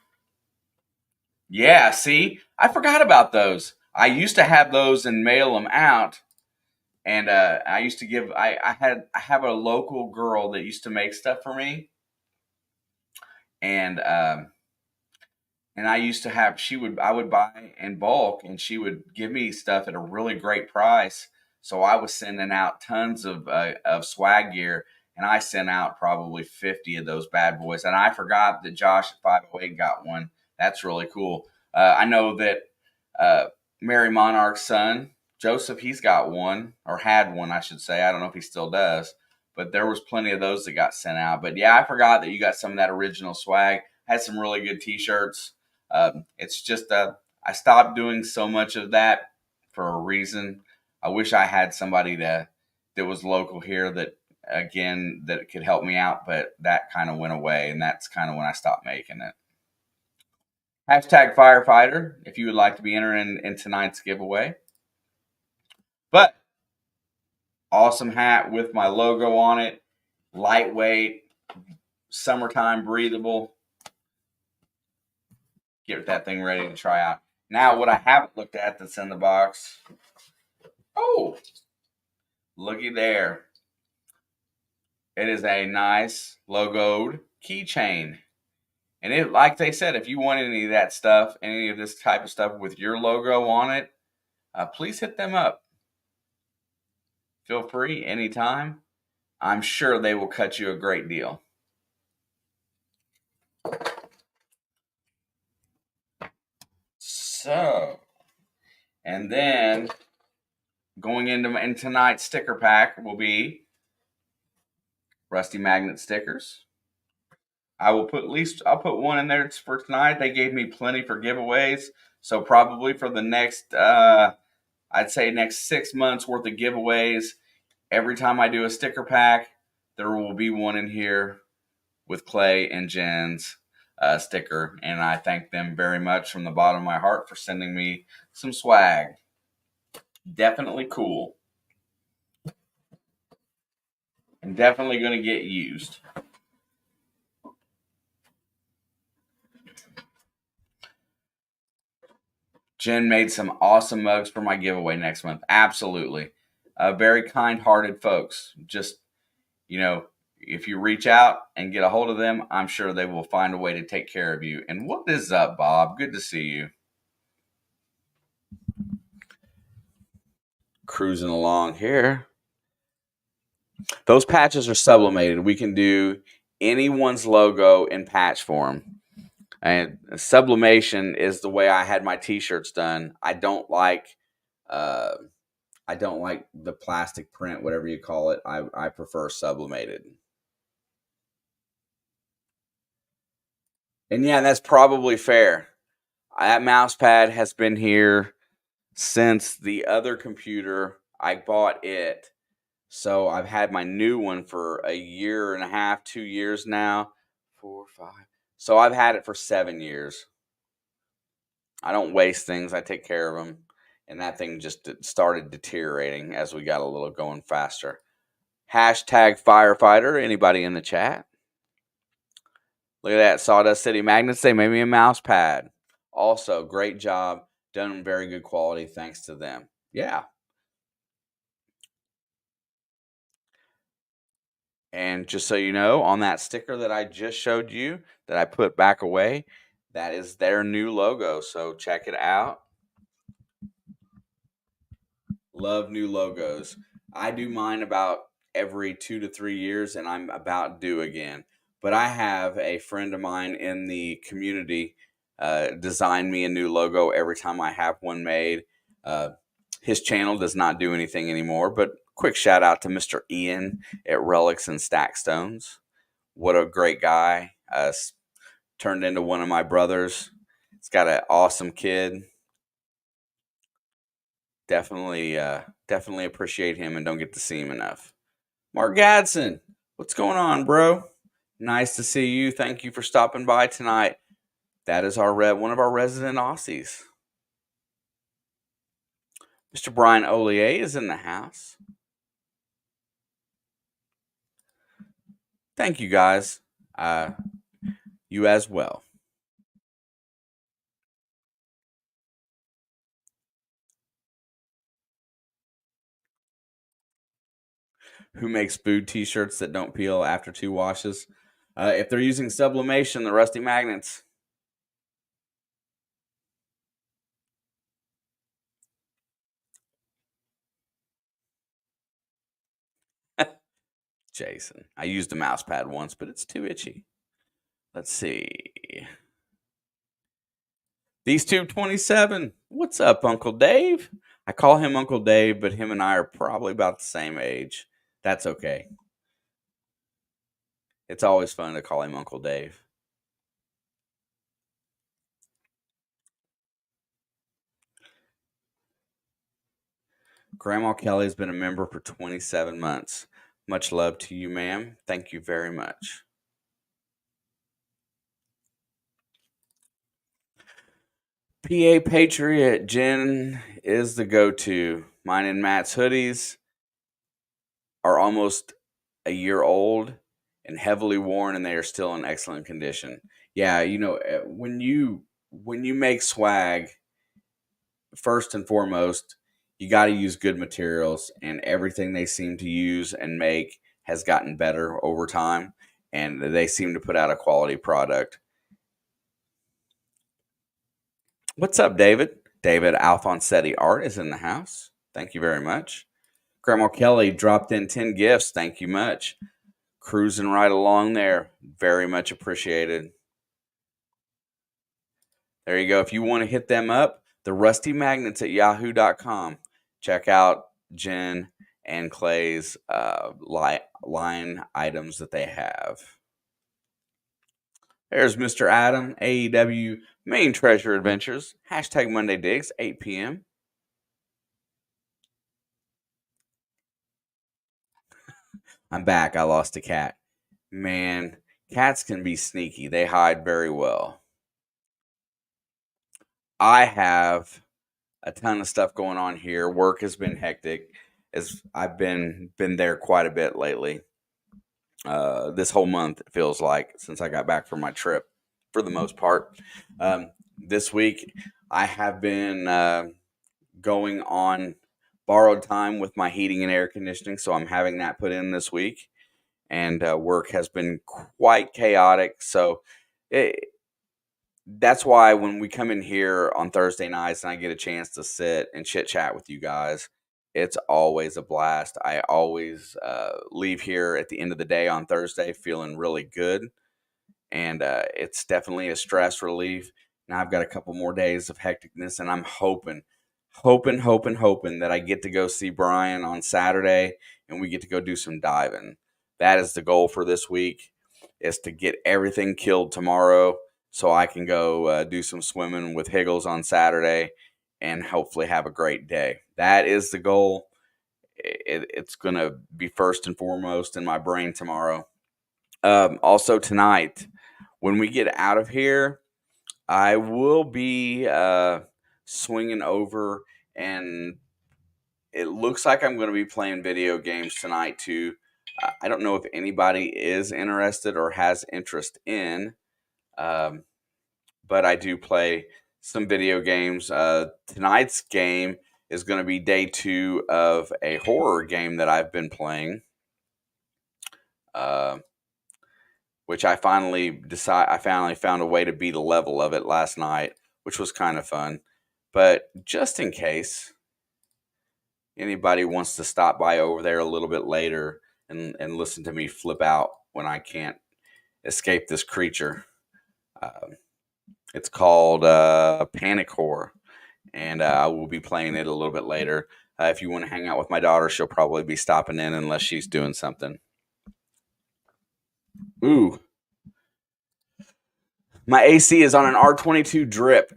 Yeah, see, I forgot about those. I used to have those and mail them out, and I used to give. I have a local girl that used to make stuff for me, and I used to have. I would buy in bulk, and she would give me stuff at a really great price. So I was sending out tons of swag gear, and I sent out probably 50 of those bad boys. And I forgot that Josh at 508 got one. That's really cool. I know that Mary Monarch's son, Joseph, he's got one, or had one, I should say. I don't know if he still does, but there was plenty of those that got sent out. But yeah, I forgot that you got some of that original swag. Had some really good T-shirts. It's just I stopped doing so much of that for a reason. I wish I had somebody that was local here that could help me out, but that kind of went away, and that's kind of when I stopped making it. Hashtag firefighter if you would like to be entered in tonight's giveaway. But awesome hat with my logo on it. Lightweight, summertime breathable. Get that thing ready to try out. Now, what I haven't looked at that's in the box. Oh, looky there. It is a nice logoed keychain. And it, like they said, if you want any of that stuff, any of this type of stuff with your logo on it, please hit them up. Feel free anytime. I'm sure they will cut you a great deal. So, and then going into tonight's sticker pack will be Rusty Magnet stickers. I'll put one in there for tonight. They gave me plenty for giveaways, so probably for the next I'd say next 6 months worth of giveaways. Every time I do a sticker pack, there will be one in here with Clay and Jen's sticker, and I thank them very much from the bottom of my heart for sending me some swag. Definitely cool. And definitely going to get used. Jen made some awesome mugs for my giveaway next month. Absolutely. Very kind-hearted folks. Just, if you reach out and get a hold of them, I'm sure they will find a way to take care of you. And what is up, Bob? Good to see you. Cruising along here. Those patches are sublimated. We can do anyone's logo in patch form. And sublimation is the way I had my t-shirts done. I don't like the plastic print, whatever you call it. I prefer sublimated. And yeah, that's probably fair. That mouse pad has been here since the other computer. I bought it. So I've had my new one for 1.5 years, 2 years now. 4, 5. So I've had it for 7 years. I don't waste things. I take care of them. And that thing just started deteriorating as we got a little going faster. Hashtag firefighter. Anybody in the chat? Look at that. Sawdust City Magnets. They made me a mouse pad. Also, great job. Done in very good quality thanks to them. Yeah. And just so you know, on that sticker that I just showed you that I put back away, that is their new logo. So check it out. Love new logos. I do mine about every 2 to 3 years, and I'm about due again. But I have a friend of mine in the community design me a new logo every time I have one made. His channel does not do anything anymore, but quick shout out to Mr. Ian at Relics and Stackstones. What a great guy. Turned into one of my brothers. He's got an awesome kid. Definitely appreciate him and don't get to see him enough. Mark Gadsden, what's going on, bro? Nice to see you. Thank you for stopping by tonight. That is one of our resident Aussies. Mr. Brian Ollier is in the house. Thank you, guys. You as well. Who makes food t-shirts that don't peel after 2 washes? If they're using sublimation, the Rusty Magnets. Jason. I used a mouse pad once, but it's too itchy. Let's see. These Tube 27. What's up, Uncle Dave? I call him Uncle Dave, but him and I are probably about the same age. That's okay. It's always fun to call him Uncle Dave. Grandma Kelly has been a member for 27 months. Much love to you, ma'am. Thank you very much. PA Patriot, Jen is the go-to. Mine and Matt's hoodies are almost a year old and heavily worn, and they are still in excellent condition. Yeah, when you make swag, first and foremost, you got to use good materials, and everything they seem to use and make has gotten better over time, and they seem to put out a quality product. What's up, David? David Alfonsetti Art is in the house. Thank you very much. Grandma Kelly dropped in 10 gifts. Thank you much. Cruising right along there. Very much appreciated. There you go. If you want to hit them up, the Rusty Magnets at yahoo.com. Check out Jen and Clay's line items that they have. There's Mr. Adam, AEW Main Treasure Adventures, hashtag Monday Digs, 8 p.m. I'm back. I lost a cat. Man, cats can be sneaky. They hide very well. I have a ton of stuff going on here. Work has been hectic as I've been there quite a bit lately. This whole month, it feels like, since I got back from my trip, for the most part. This week, I have been going on borrowed time with my heating and air conditioning, so I'm having that put in this week. And work has been quite chaotic. So that's why when we come in here on Thursday nights and I get a chance to sit and chit chat with you guys, it's always a blast. I always leave here at the end of the day on Thursday feeling really good. And it's definitely a stress relief. Now I've got a couple more days of hecticness, and I'm hoping that I get to go see Brian on Saturday and we get to go do some diving. That is the goal for this week, is to get everything killed tomorrow so I can go do some swimming with Higgles on Saturday and hopefully have a great day. That is the goal. It's going to be first and foremost in my brain tomorrow. Also tonight, when we get out of here, I will be swinging over, and it looks like I'm going to be playing video games tonight too. I don't know if anybody is interested or has interest in, but I do play some video games. Tonight's game is going to be day 2 of a horror game that I've been playing, which I finally found a way to beat a level of it last night, which was kind of fun. But just in case anybody wants to stop by over there a little bit later and listen to me flip out when I can't escape this creature, it's called Panic Horror, and I will be playing it a little bit later. If you want to hang out with my daughter, she'll probably be stopping in unless she's doing something. Ooh. My AC is on an R22 drip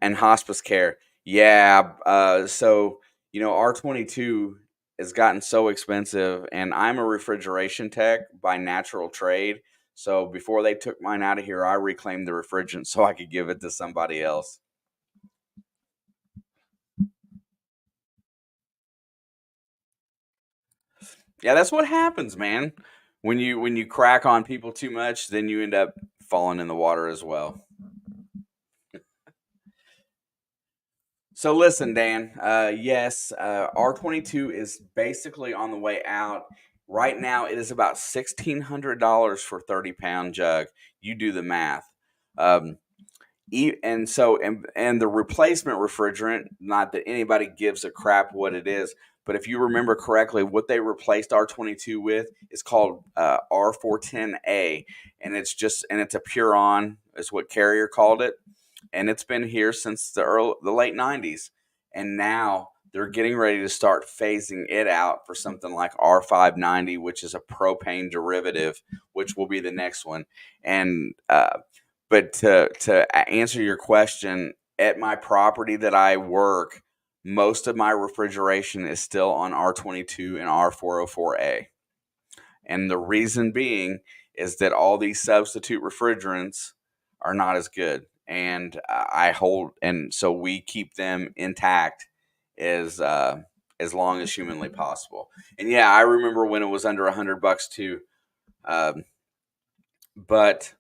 and hospice care. Yeah. So, R22 has gotten so expensive, and I'm a refrigeration tech by natural trade. So before they took mine out of here, I reclaimed the refrigerant so I could give it to somebody else. Yeah, that's what happens, man. When you crack on people too much, then you end up falling in the water as well. So listen, Dan. Yes, R22 is basically on the way out. Right now, it is about $1,600 for 30-pound jug. You do the math. Um, and the replacement refrigerant, not that anybody gives a crap what it is, but if you remember correctly, what they replaced R22 with is called R410A, and it's a Puron, is what Carrier called it, and it's been here since the late 90s, and now they're getting ready to start phasing it out for something like R590, which is a propane derivative, which will be the next one. And but to answer your question, at my property that I work, most of my refrigeration is still on R22 and R404A. And the reason being is that all these substitute refrigerants are not as good. And so we keep them intact as long as humanly possible. And yeah, I remember when it was under $100 too. But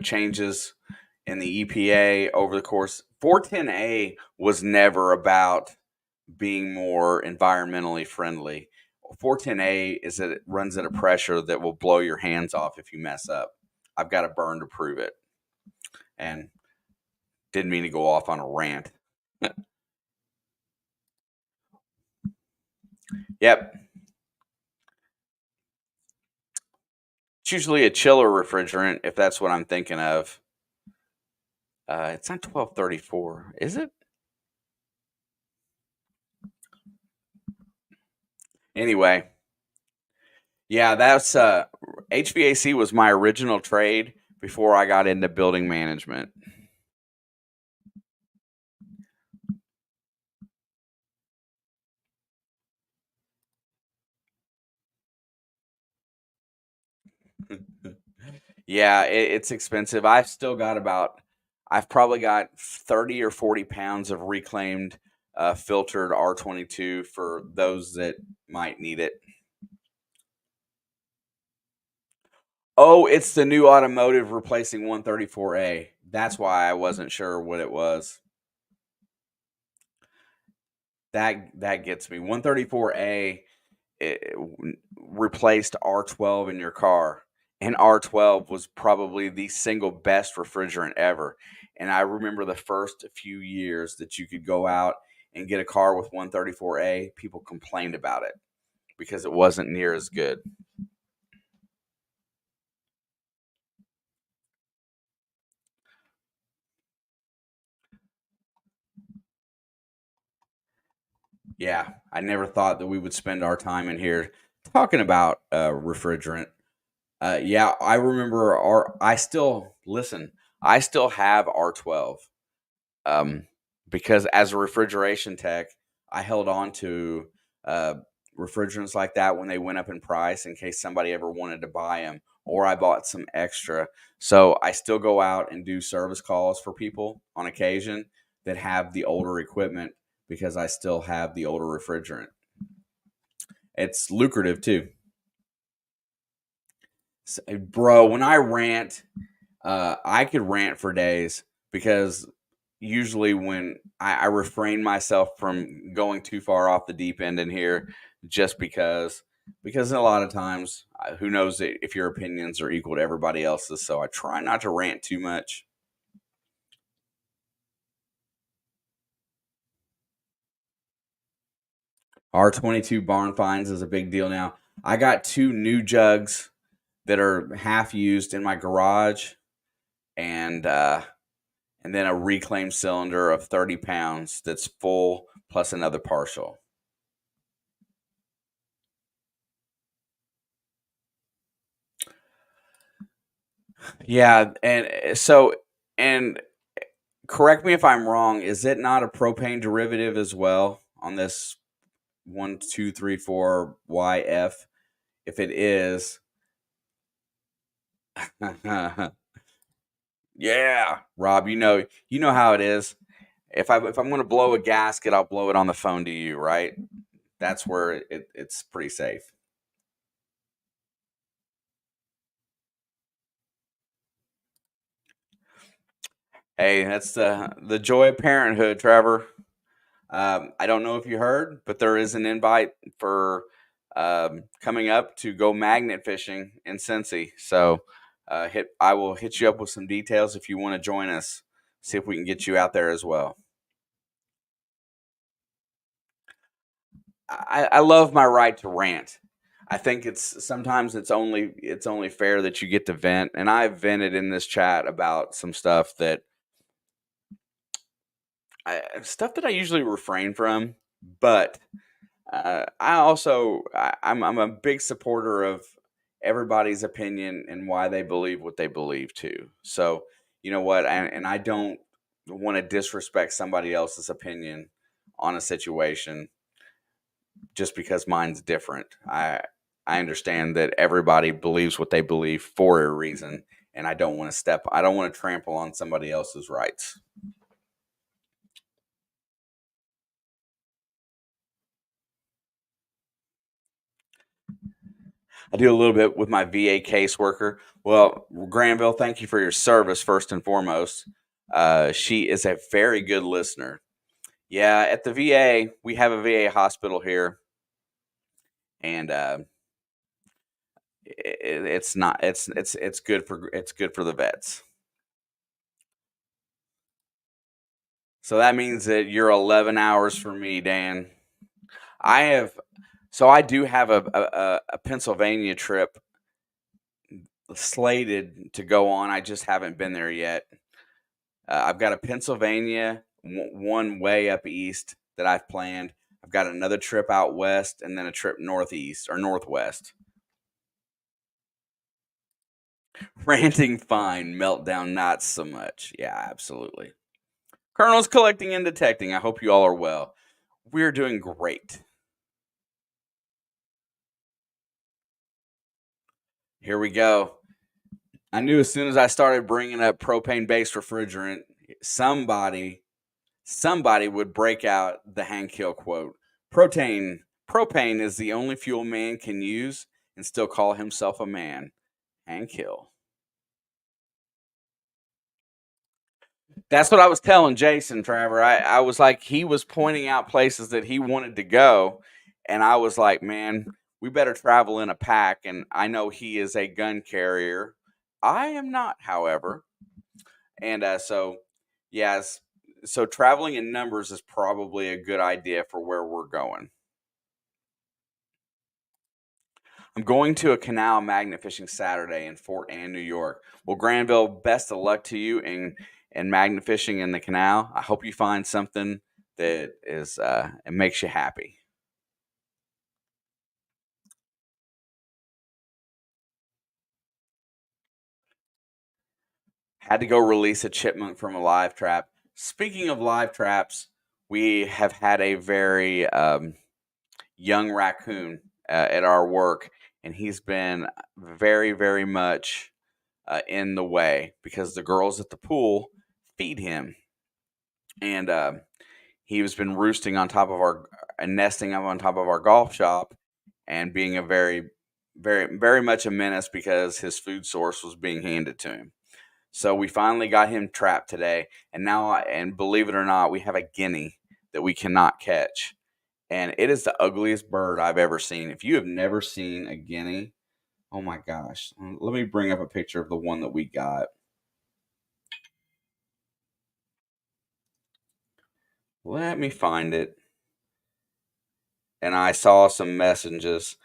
changes in the EPA over the course. 410A was never about being more environmentally friendly. 410A is that it runs at a pressure that will blow your hands off if you mess up. I've got a burn to prove it. And didn't mean to go off on a rant. Yep. It's usually a chiller refrigerant, if that's what I'm thinking of. It's not 1234, is it? Anyway, yeah, that's HVAC was my original trade before I got into building management. Yeah, it's expensive. I've probably got 30 or 40 pounds of reclaimed filtered R22 for those that might need it. Oh, it's the new automotive replacing 134A. That's why I wasn't sure what it was. That gets me. 134A replaced R12 in your car, and R12 was probably the single best refrigerant ever. And I remember the first few years that you could go out and get a car with 134A, people complained about it because it wasn't near as good. Yeah, I never thought that we would spend our time in here talking about refrigerant. Yeah, I remember I still listen. I still have R12. Um, because as a refrigeration tech, I held on to uh, refrigerants like that when they went up in price in case somebody ever wanted to buy them, or I bought some extra. So I still go out and do service calls for people on occasion that have the older equipment because I still have the older refrigerant. It's lucrative too. Bro, when I rant, I could rant for days because usually when I refrain myself from going too far off the deep end in here, just because a lot of times, who knows if your opinions are equal to everybody else's. So I try not to rant too much. R22 barn finds is a big deal now. I got two new jugs that are half used in my garage, and and then a reclaimed cylinder of 30 pounds that's full plus another partial. Yeah, and correct me if I'm wrong. Is it not a propane derivative as well on this 1234YF? If it is, yeah, Rob, you know how it is. If I'm going to blow a gasket, I'll blow it on the phone to you, right? That's where it's pretty safe. Hey, that's the joy of parenthood, Trevor. I don't know if you heard, but there is an invite for coming up to go magnet fishing in Cincy. So I will hit you up with some details if you want to join us. See if we can get you out there as well. I love my right to rant. I think it's sometimes it's only fair that you get to vent, and I've vented in this chat about some stuff that I usually refrain from, but I'm a big supporter of everybody's opinion and why they believe what they believe too. So you know what, and I don't want to disrespect somebody else's opinion on a situation just because mine's different. I understand that everybody believes what they believe for a reason, and I don't want to trample on somebody else's rights. I do a little bit with my VA caseworker. Well, Granville, thank you for your service first and foremost. She is a very good listener. Yeah, at the VA, we have a VA hospital here, and it's not it's good for the vets. So that means that you're 11 hours for me, Dan. I have I do have a Pennsylvania trip slated to go on. I just haven't been there yet. I've got a Pennsylvania one way up east that I've planned. I've got another trip out west and then a trip northeast or northwest. Ranting fine, meltdown not so much. Yeah, absolutely. Colonels collecting and detecting. I hope you all are well. We're doing great. Here we go. I knew as soon as I started bringing up propane-based refrigerant, somebody would break out the Hank Hill quote. Propane is the only fuel man can use and still call himself a man. Hank Hill. That's what I was telling Jason, Trevor. I was like, he was pointing out places that he wanted to go. And I was like, man, we better travel in a pack. And I know he is a gun carrier. I am not, however. And yes, so traveling in numbers is probably a good idea for where we're going. I'm going to a canal magnet fishing Saturday in Fort Anne, New York. Well, Granville, best of luck to you in magnet fishing in the canal. I hope you find something that is it makes you happy. Had to go release a chipmunk from a live trap. Speaking of live traps, we have had a very young raccoon at our work, and he's been very, very much in the way because the girls at the pool feed him, and he has been roosting on top of our and nesting up on top of our golf shop, and being a very, very, very much a menace because his food source was being handed to him. So we finally got him trapped today, and now, and believe it or not, we have a guinea that we cannot catch, and it is the ugliest bird I've ever seen. If you have never seen a guinea, oh my gosh, let me bring up a picture of the one that we got. Let me find it. And I saw some messages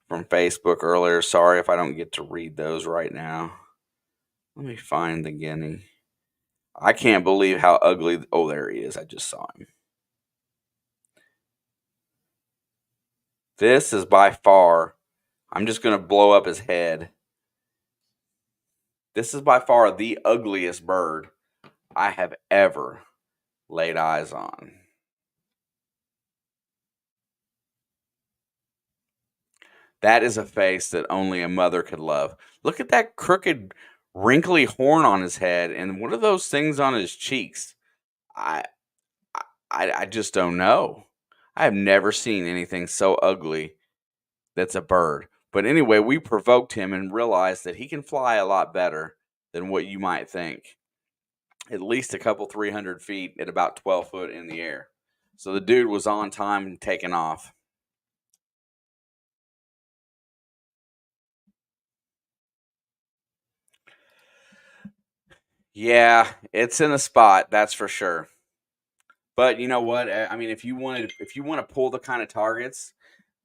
from Facebook earlier. Sorry if I don't get to read those right now. Let me find the guinea. I can't believe how ugly. Oh, there he is. I just saw him. This is by far, I'm just going to blow up his head. This is by far the ugliest bird I have ever laid eyes on. That is a face that only a mother could love. Look at that crooked, wrinkly horn on his head, and what are those things on his cheeks? I, I just don't know. I have never seen anything so ugly that's a bird. But anyway, we provoked him and realized that he can fly a lot better than what you might think. At least a couple 300 feet at about 12 foot in the air. So the dude was on time and taking off. Yeah, it's in a spot, that's for sure. But you know what? I mean, if you want to pull the kind of targets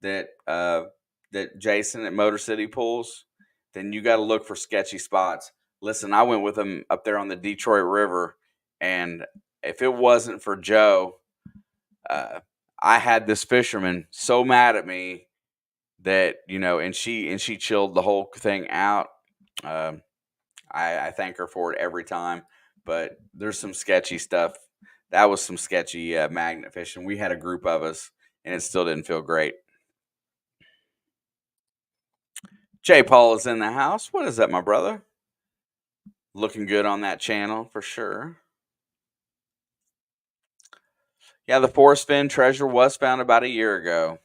that that Jason at Motor City pulls, then you got to look for sketchy spots. Listen, I went with him up there on the Detroit River, and if it wasn't for Joe, uh, I had this fisherman so mad at me that and she chilled the whole thing out. Um, I thank her for it every time, but there's some sketchy stuff. That was some sketchy magnet fishing. We had a group of us, and it still didn't feel great. J. Paul is in the house. What is that, my brother? Looking good on that channel for sure. Yeah, the forest fin treasure was found about a year ago.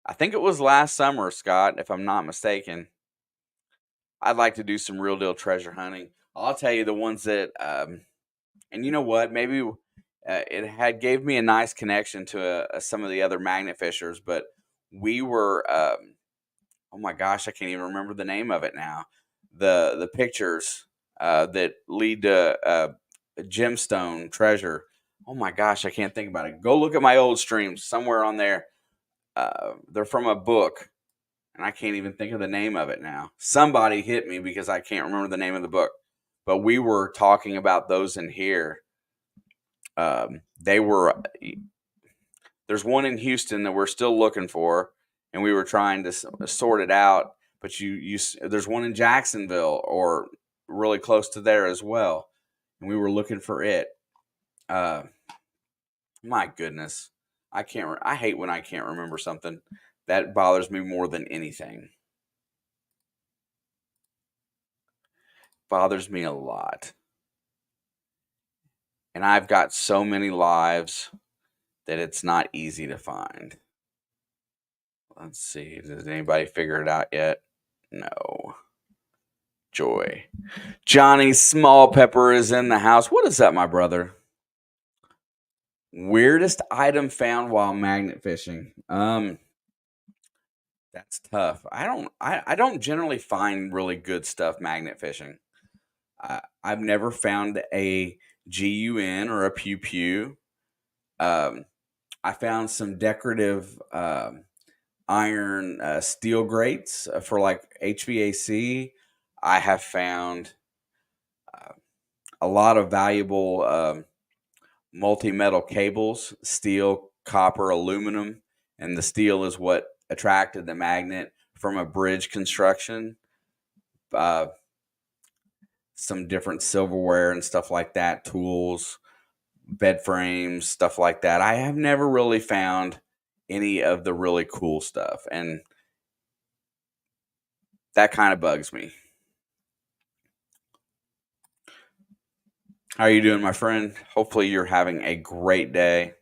I think it was last summer, Scott, if I'm not mistaken. I'd like to do some real deal treasure hunting. I'll tell you the ones that, and you know what? Maybe it had gave me a nice connection to some of the other magnet fishers, but we were, oh my gosh, I can't even remember the name of it now. The pictures that lead to a gemstone treasure. Oh my gosh, I can't think about it. Go look at my old streams somewhere on there. They're from a book, and I can't even think of the name of it now. Somebody hit me because I can't remember the name of the book. but we were talking about those in here. They were there's one in Houston that we're still looking for, and we were trying to sort it out. But there's one in Jacksonville or really close to there as well, and we were looking for it. My goodness, I can't. I hate when I can't remember something. That bothers me more than anything. Bothers me a lot. And I've got so many lives that it's not easy to find. Let's see. Does anybody figure it out yet? No. Joy. Johnny Small Pepper is in the house. What is that, my brother? Weirdest item found while magnet fishing. That's tough. I don't generally find really good stuff magnet fishing. I've never found a GUN or a pew pew. I found some decorative iron steel grates for like HVAC. I have found a lot of valuable multi-metal cables, steel, copper, aluminum, and the steel is what attracted the magnet from a bridge construction. Some different silverware and stuff like that, tools, bed frames, stuff like that. I have never really found any of the really cool stuff, and that kind of bugs me. How are you doing, my friend? Hopefully you're having a great day.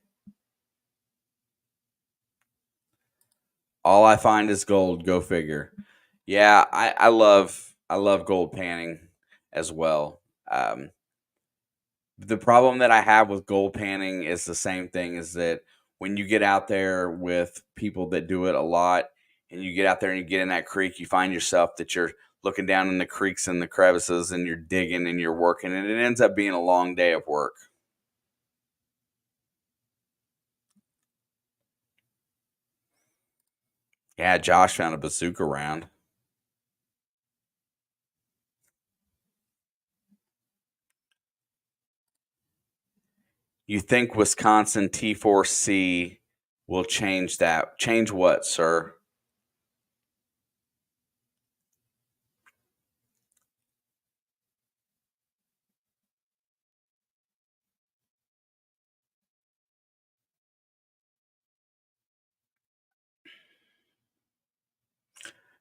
All I find is gold. Go figure. Yeah, I love gold panning as well. The problem that I have with gold panning is the same thing, is that when you get out there with people that do it a lot, and you get out there and you get in that creek, you find yourself that you're looking down in the creeks and the crevices and you're digging and you're working, and it ends up being a long day of work. Yeah, Josh found a bazooka round. You think Wisconsin T4C will change that? Change what, sir?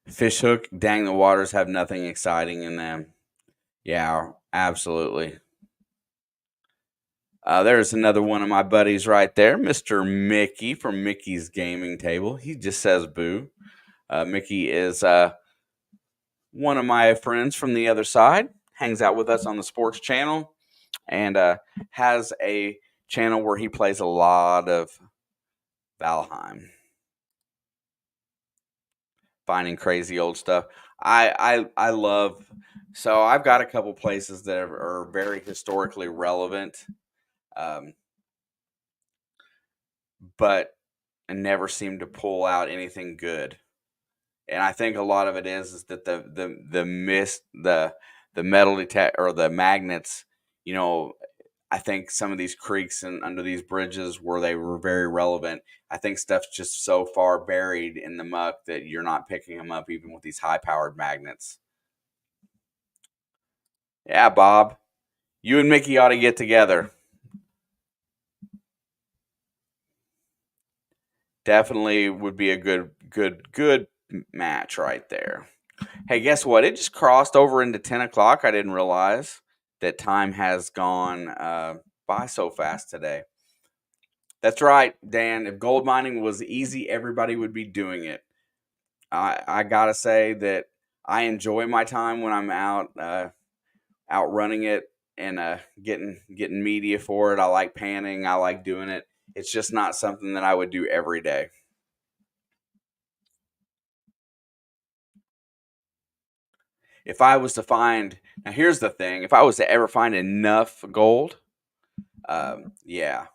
Fishhook, dang, the waters have nothing exciting in them. Yeah, absolutely. There's another one of my buddies right there, Mr. Mickey from Mickey's Gaming Table. He just says boo. Mickey is one of my friends from the other side, hangs out with us on the sports channel, and has a channel where he plays a lot of Valheim, finding crazy old stuff. I love. So I've got a couple places that are very historically relevant, um, but never seem to pull out anything good. And I think a lot of it is that the metal detect or the magnets, you know, I think some of these creeks and under these bridges where they were very relevant, I think stuff's just so far buried in the muck that you're not picking them up even with these high powered magnets. Yeah, Bob, you and Mickey ought to get together. Definitely would be a good match right there. Hey, guess what? It just crossed over into 10 o'clock. I didn't realize that time has gone by so fast today. That's right, Dan. If gold mining was easy, everybody would be doing it. I gotta say that I enjoy my time when I'm out running it and getting media for it. I like panning. I like doing it. It's just not something that I would do every day. If I was to find, now here's the thing: if I was to ever find enough gold, yeah,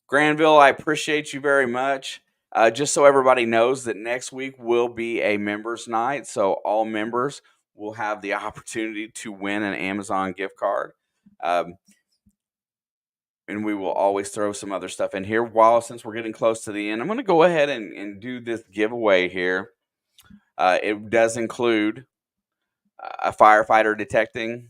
Granville, I appreciate you very much. Just so everybody knows that next week will be a members' night, so all members will have the opportunity to win an Amazon gift card. Um, and we will always throw some other stuff in here. Since we're getting close to the end, I'm going to go ahead and do this giveaway here. It does include a firefighter detecting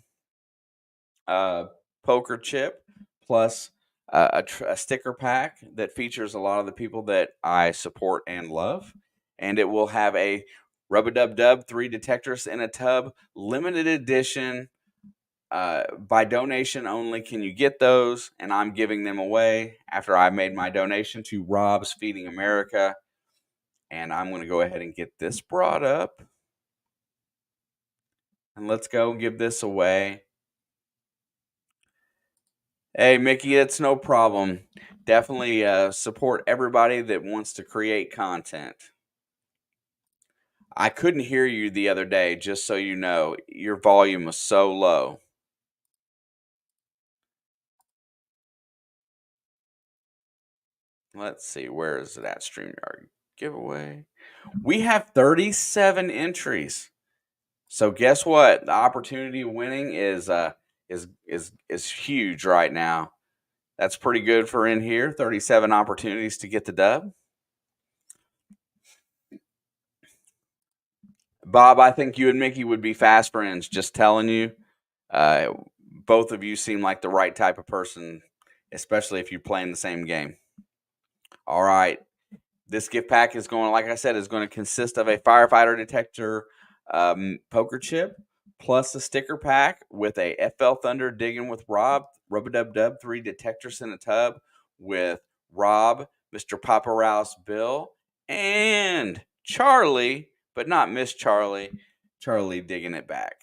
poker chip, plus a sticker pack that features a lot of the people that I support and love. And it will have a Rub-a-Dub-Dub 3 detectors in a tub, limited edition. By donation only can you get those, and I'm giving them away after I made my donation to Rob's Feeding America. And I'm going to go ahead and get this brought up. And let's go and give this away. Hey, Mickey, it's no problem. Definitely support everybody that wants to create content. I couldn't hear you the other day, just so you know. Your volume was so low. Let's see, where is it at? StreamYard giveaway. We have 37 entries. So guess what? The opportunity of winning is huge right now. That's pretty good for in here. 37 opportunities to get the dub. Bob, I think you and Mickey would be fast friends. Just telling you, both of you seem like the right type of person, especially if you're playing the same game. All right, this gift pack is going, like I said, is going to consist of a firefighter detector poker chip, plus a sticker pack with a FL Thunder Digging with Rob, Rub-a-Dub-Dub 3 detectors in a tub with Rob, Mr. Papa Rouse Bill, and Charlie, but not Miss Charlie, Charlie digging it back.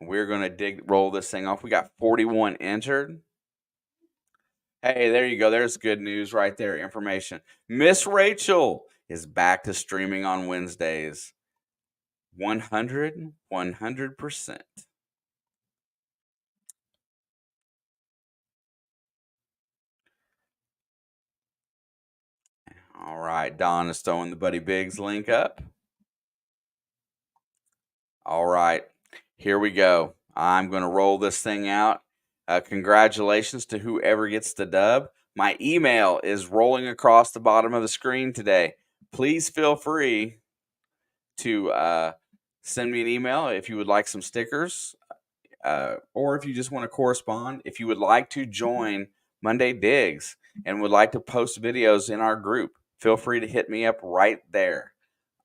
We're going to roll this thing off. We got 41 entered. Hey, there you go. There's good news right there. Information. Miss Rachel is back to streaming on Wednesdays. 100%. All right. Don is throwing the Buddy Biggs link up. All right. Here we go. I'm going to roll this thing out. Congratulations to whoever gets the dub. My email is rolling across the bottom of the screen today. Please feel free to send me an email if you would like some stickers, or if you just want to correspond. If you would like to join Monday Digs and would like to post videos in our group, feel free to hit me up right there.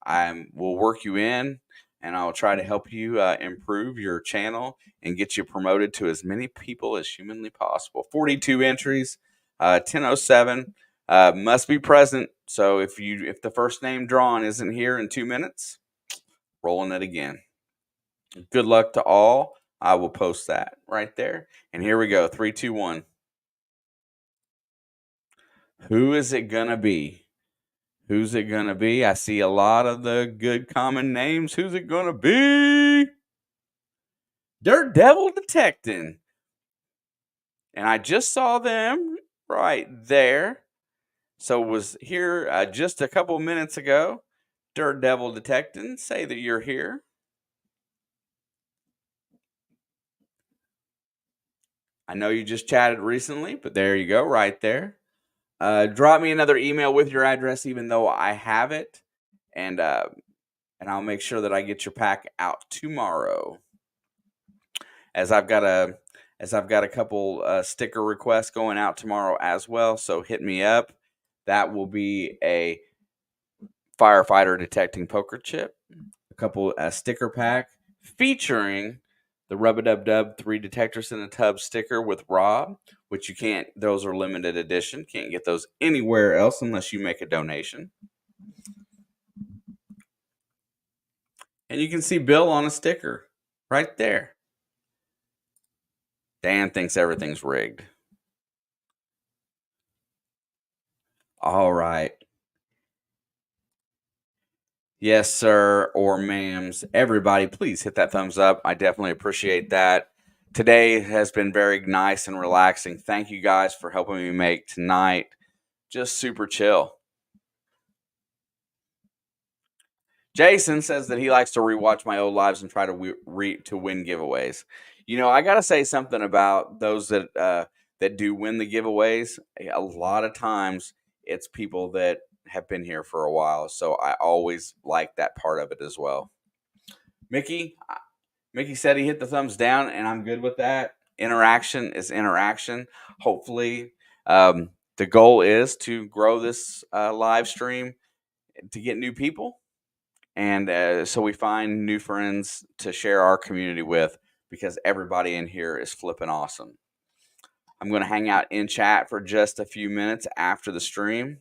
I will work you in, and I'll try to help you improve your channel and get you promoted to as many people as humanly possible. 42 entries, 10:07. Must be present. So if the first name drawn isn't here in 2 minutes, rolling it again. Good luck to all. I will post that right there. And here we go. 3, 2, 1. Who is it gonna be? Who's it gonna be? I see a lot of the good common names. Who's it gonna be? Dirt Devil Detecting. And I just saw them right there. So was here just a couple minutes ago. Dirt Devil Detecting, say that you're here. I know you just chatted recently, but there you go, right there. Drop me another email with your address, even though I have it, and I'll make sure that I get your pack out tomorrow. As I've got a couple sticker requests going out tomorrow as well, so hit me up. That will be a firefighter detecting poker chip, a couple sticker pack featuring the Rub-a-Dub-Dub 3 detectors in a tub sticker with Rob, which you can't, those are limited edition. Can't get those anywhere else unless you make a donation. And you can see Bill on a sticker right there. Dan thinks everything's rigged. All right. Yes, sir, or ma'ams. Everybody, please hit that thumbs up. I definitely appreciate that. Today has been very nice and relaxing. Thank you guys for helping me make tonight just super chill. Jason says that he likes to rewatch my old lives and try to win giveaways. I got to say something about those that do win the giveaways. A lot of times, it's people that have been here for a while, so I always like that part of it as well. Mickey said he hit the thumbs down, and I'm good with that. Interaction is interaction. Hopefully, the goal is to grow this live stream to get new people. And so we find new friends to share our community with, because everybody in here is flipping awesome. I'm going to hang out in chat for just a few minutes after the stream.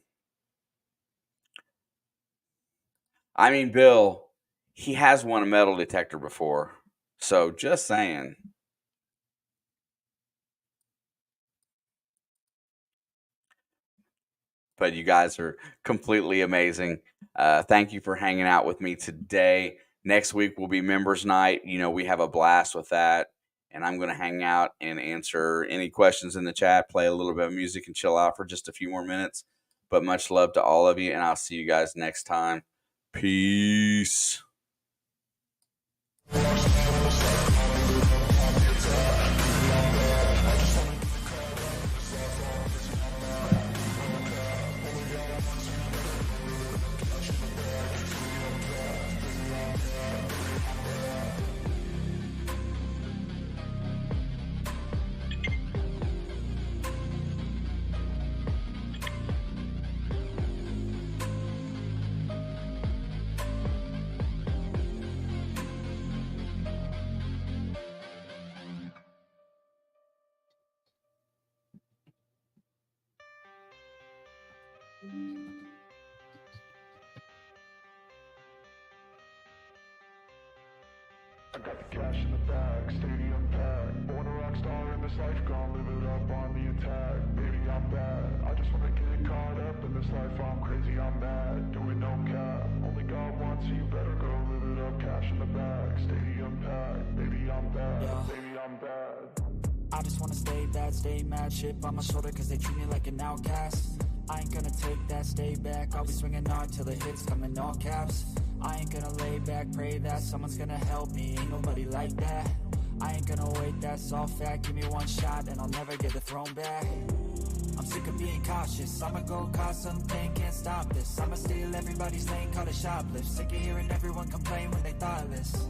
I mean, Bill, he has won a metal detector before. So just saying. But you guys are completely amazing. Thank you for hanging out with me today. Next week will be members night. We have a blast with that. And I'm going to hang out and answer any questions in the chat, play a little bit of music, and chill out for just a few more minutes. But much love to all of you, and I'll see you guys next time. Peace. I got the cash in the bag, stadium packed. Born a rock star in this life, gonna live it up on the attack. Baby, I'm bad. I just wanna get caught up in this life. I'm crazy, I'm mad. Doing no cap. Only God wants you, better go live it up. Cash in the bag, stadium packed. Baby, I'm bad. Baby, I'm bad. I just wanna stay bad, stay mad. Chip on my shoulder cause they treat me like an outcast. I ain't gonna take that, stay back. I'll be swinging hard till the hits come in all caps. I ain't gonna lay back, pray that someone's gonna help me. Ain't nobody like that. I ain't gonna wait, that's all fact. Give me one shot and I'll never get the throne back. I'm sick of being cautious. I'ma go cause something, can't stop this. I'ma steal everybody's lane, call it shoplift. Sick of hearing everyone complain when they thoughtless.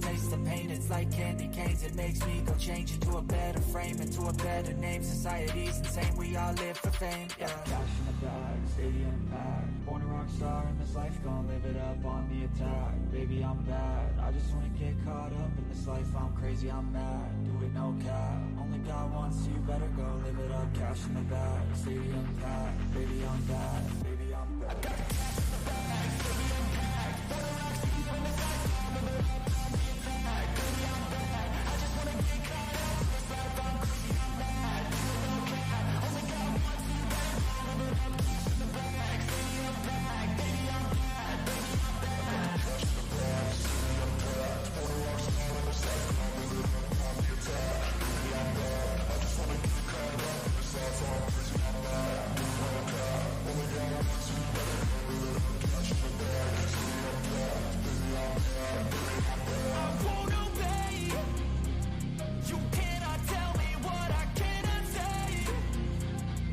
Taste the pain, it's like candy canes. It makes me go change into a better frame, into a better name. Society's insane, we all live for fame. Yeah. Cash in the bag, stadium packed. Born a rock star in this life, gonna live it up on the attack. Baby, I'm bad. I just wanna get caught up in this life. I'm crazy, I'm mad. Do it no cap. Only God wants you, better go live it up. Cash in the bag, stadium packed. Baby, I'm bad. Baby, I'm bad.